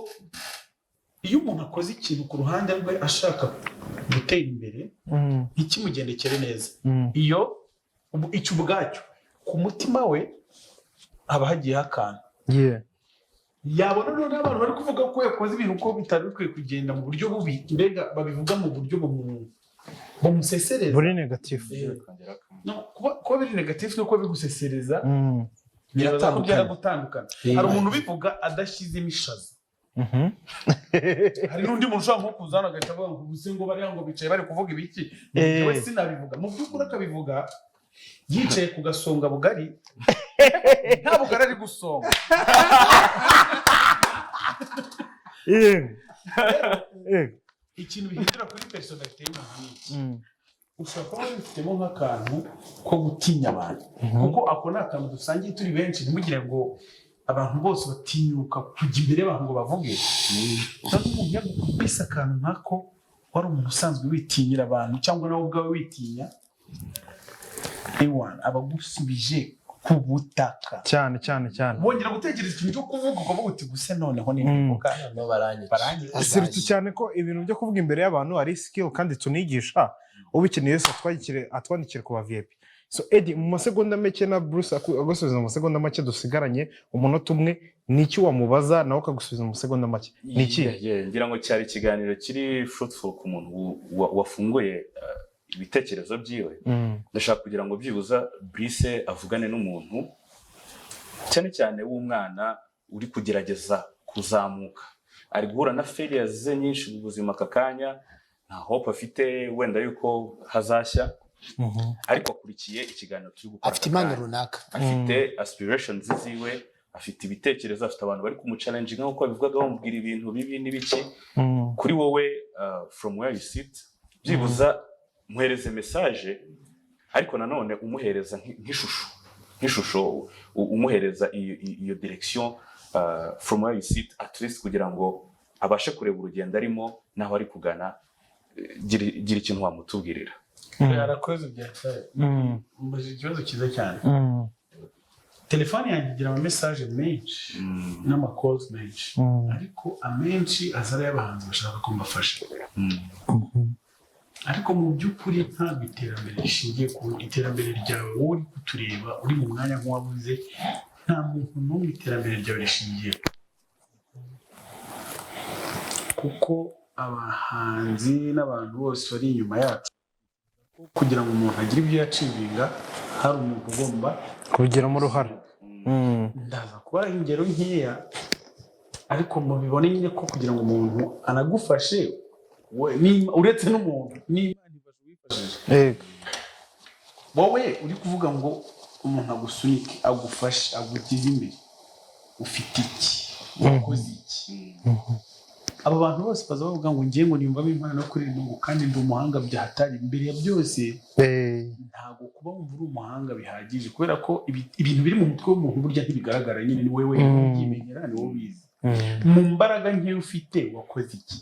Speaker 5: iyo umuntu akoze ikintu ku ruhande rwe ashaka gutera imbere ntikimugendekere neza iyo icyo ubwacyo ku mutima we haba hagiyeho akantu yabona noneho abantu bari kuvuga ko yakoze ibintu ko bitari bikwiye kugenda mu buryo bubi mbega babivuga mu buryo bumusesereza
Speaker 1: buri negatifu
Speaker 5: kuba biri negatifu nuko bigusesereza byara gutandukana hari umuntu bivuga adashizemo ishaza hari n'undi muntu ushobora nko kuzana agahita avuga ngo ubuse ngo bari ngo bicaye bari kuvuga ibiki we sinabivuga mu by'ukuri akabivuga yicaye ku gasonga bugari nta bugari ari gusonga ikintu bihindura kuri personality y'umuntu ushobora kuba wifitemo nk'akantu ko gutinya abantu kuko ako ni akantu dusangiye turi benshi ntimugire ngo abantu bose batinyuka kujya imbere y'abantu ngo bavuge kandi umuntu yagukubise akantu nk'ako wari umuntu usanzwe witinyira abantu cyangwa nawe ubwawe witinya ewana abagusubije ku butaka
Speaker 1: cyane
Speaker 5: bongera gutekereza ikintu cyo kuvuga ukavuga uti guse noneho nivuga
Speaker 3: no
Speaker 1: barangiza cyane ko ibintu byo kuvuga imbere y'abantu ari skill kandi tunigisha ubikeneye yose atwandikire ku Abavip. So Eddie mu masegonda make na Bruce agusubiza mu masegonda make dusigaranye umunota umwe niki wamubaza nawe akagusubiza mu masegonda make niki
Speaker 4: ngira ngo cyari ikiganiro kiri fruitful ku muntu wafunguye ibitekerezo byiwe ndashaka kugira ngo byibuza Brice avugane n'umuntu cyane cyane w'umwana uri kugerageza kuzamuka ari guhura na failures ze nyinshi mu buzima kakanya nta hope afite wenda yuko hazashya ariko akurikiye ikiganiro turi gukora
Speaker 2: afite impano runaka
Speaker 4: afite aspirations ziwe afite ibitekerezo afite abantu bari kumuchallenge nk'uko babivugaga bamubwira ibintu bibi n'ibiki kuri wowe from where you sit byibuza muhereze message ariko nanone umuhereza nk'ishusho umuhereza iyo direction from where you sit at least kugira ngo abashe kureba urugendo arimo naho ari kugana gira ikintu wamutubwirira
Speaker 5: yarakoze byatsaye mbaje ikibazo kiza cyane telefone yanjye igira ama message menshi n'ama calls menshi ariko amenshi azara y'abahanzi bashaka ko mbafasha ariko mu by'ukuri nta iterambere rishingiye ku iterambere ryawe uri kutureba uri mu mwanya nk'uwabuze nta muntu n'umwe iterambere ryawe rishingiye kuko abahanzi n'abantu bose bari inyuma yacu kugira ngo umuntu agire ibyo yacivinga hari umuntu ugomba
Speaker 1: kubigiramo uruhare
Speaker 5: ndaza kuba ingero nkeya ariko mubibone nyine ko kugira ngo umuntu anagufashe uretse n'umuntu n'Imana ibashije wowe uri kuvuga ngo umuntu agusunike agufashe agugize imbere ufite iki wakoze iki abo bantu bose bazavuga ngo ngiye ngo nimba impano no kuririmba ngo kandi ndi umuhanga byahatari imbere ya byose ntago kuba wumva uri umuhanga bihagije kubera ko ibintu biri mu mutwe w'umuntu burya ntibigaragara nyine ni wewe ubyimenyera ni wowe ubizi mu mbaraga nke ufite wakoze iki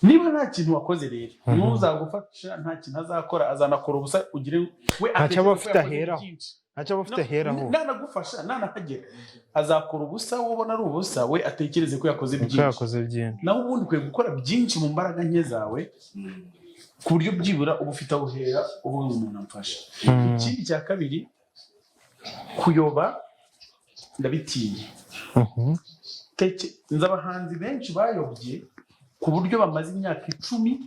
Speaker 5: niba nta kintu wakoze rero ntuzagufasha nta kintu azakora azanakora ubusa ugire we
Speaker 1: ntacyo afite aheraho ntacyo afite aheraho
Speaker 5: nanagufasha nanahagera azakora ubusa wowe ubona ari ubusa we atekereze ko yakoze byinshi naho ubundi ukwiye gukora byinshi mu mbaraga nke zawe ku buryo byibura uba ufite aho uhera ubundi umuntu amfasha ikindi cya kabiri kuyoba ndabitinya nzi abahanzi benshi bayobye ku buryo bamaze imyaka 10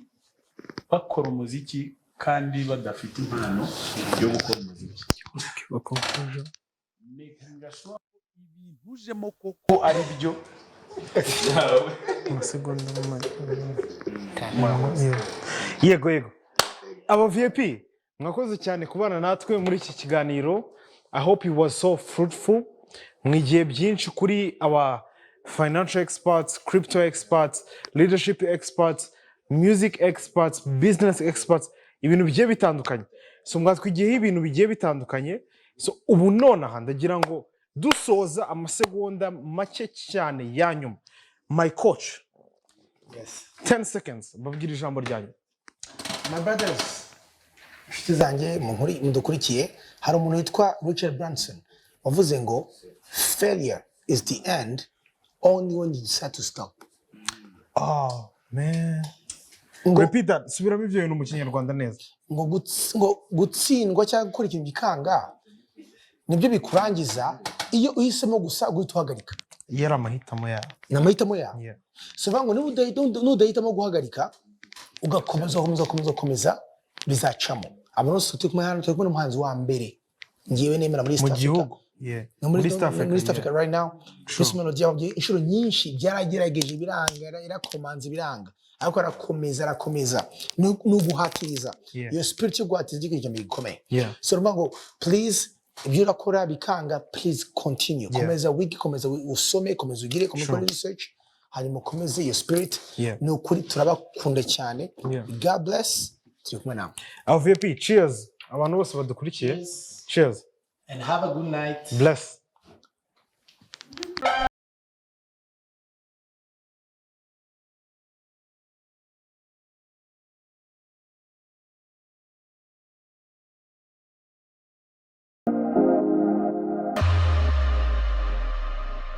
Speaker 5: bakora umuziki kandi badafite impano yo gukora umuziki
Speaker 1: bakonfuja
Speaker 5: ngashobora ibintu ujemo koko ari byo
Speaker 1: amasegonda yego Abavip mwakoze cyane kubana natwe muri iki kiganiro. I hope it was so fruitful. Mwigiye byinshi kuri aba financial experts, crypto experts, leadership experts, music experts, business experts, ibintu bigiye bitandukanye. So mwatwigiyeho ibintu bigiye bitandukanye. So ubu nonaha ndagira ngo dusoza amasegonda make cyane ya nyuma. My coach, 10 seconds babwira ijambo ryanyu.
Speaker 2: My brothers, inshuti zanjye mudukurikiye, hari umuntu witwa Richard Branson wavuze ngo failure is the end only when you decide to stop.
Speaker 1: Oh man, repeat that. Subiramo ibyo bintu mu Kinyarwanda neza.
Speaker 2: Ngo gutsindwa cyangwa gukora ikintu gikanga nibyo bikurangiza iyo uhisemo gusa guhita uhagarika.
Speaker 1: Yari amahitamo yawe.
Speaker 2: Ni amahitamo yawe. So vango n'udahitamo guhagarika ugakomeza bizacamo. Abantu bose turi kumwe hano turi kumwe n'umuhanzi wa mbere ngiyewe nemera muri East
Speaker 1: mu
Speaker 2: Africa
Speaker 1: gihugu muri
Speaker 2: East Africa right now Bruce Melody yababwiye inshuro nyinshi byaragerageje biranga irakomanza biranga ariko arakomeza no guhatiriza iyo spirit yo guhatiriza ikintu gikomeye so ruvuga ngo please ibyo urakora bikanga please continue komeza wiki komeza usome komeza ugire komeza research hanyuma komeza iyo spirit ni ukuri turabakunda cyane God bless turi kumwe nawe
Speaker 1: AVUZE cheers abantu bose badukurikiye cheers
Speaker 3: and have a good night
Speaker 1: bless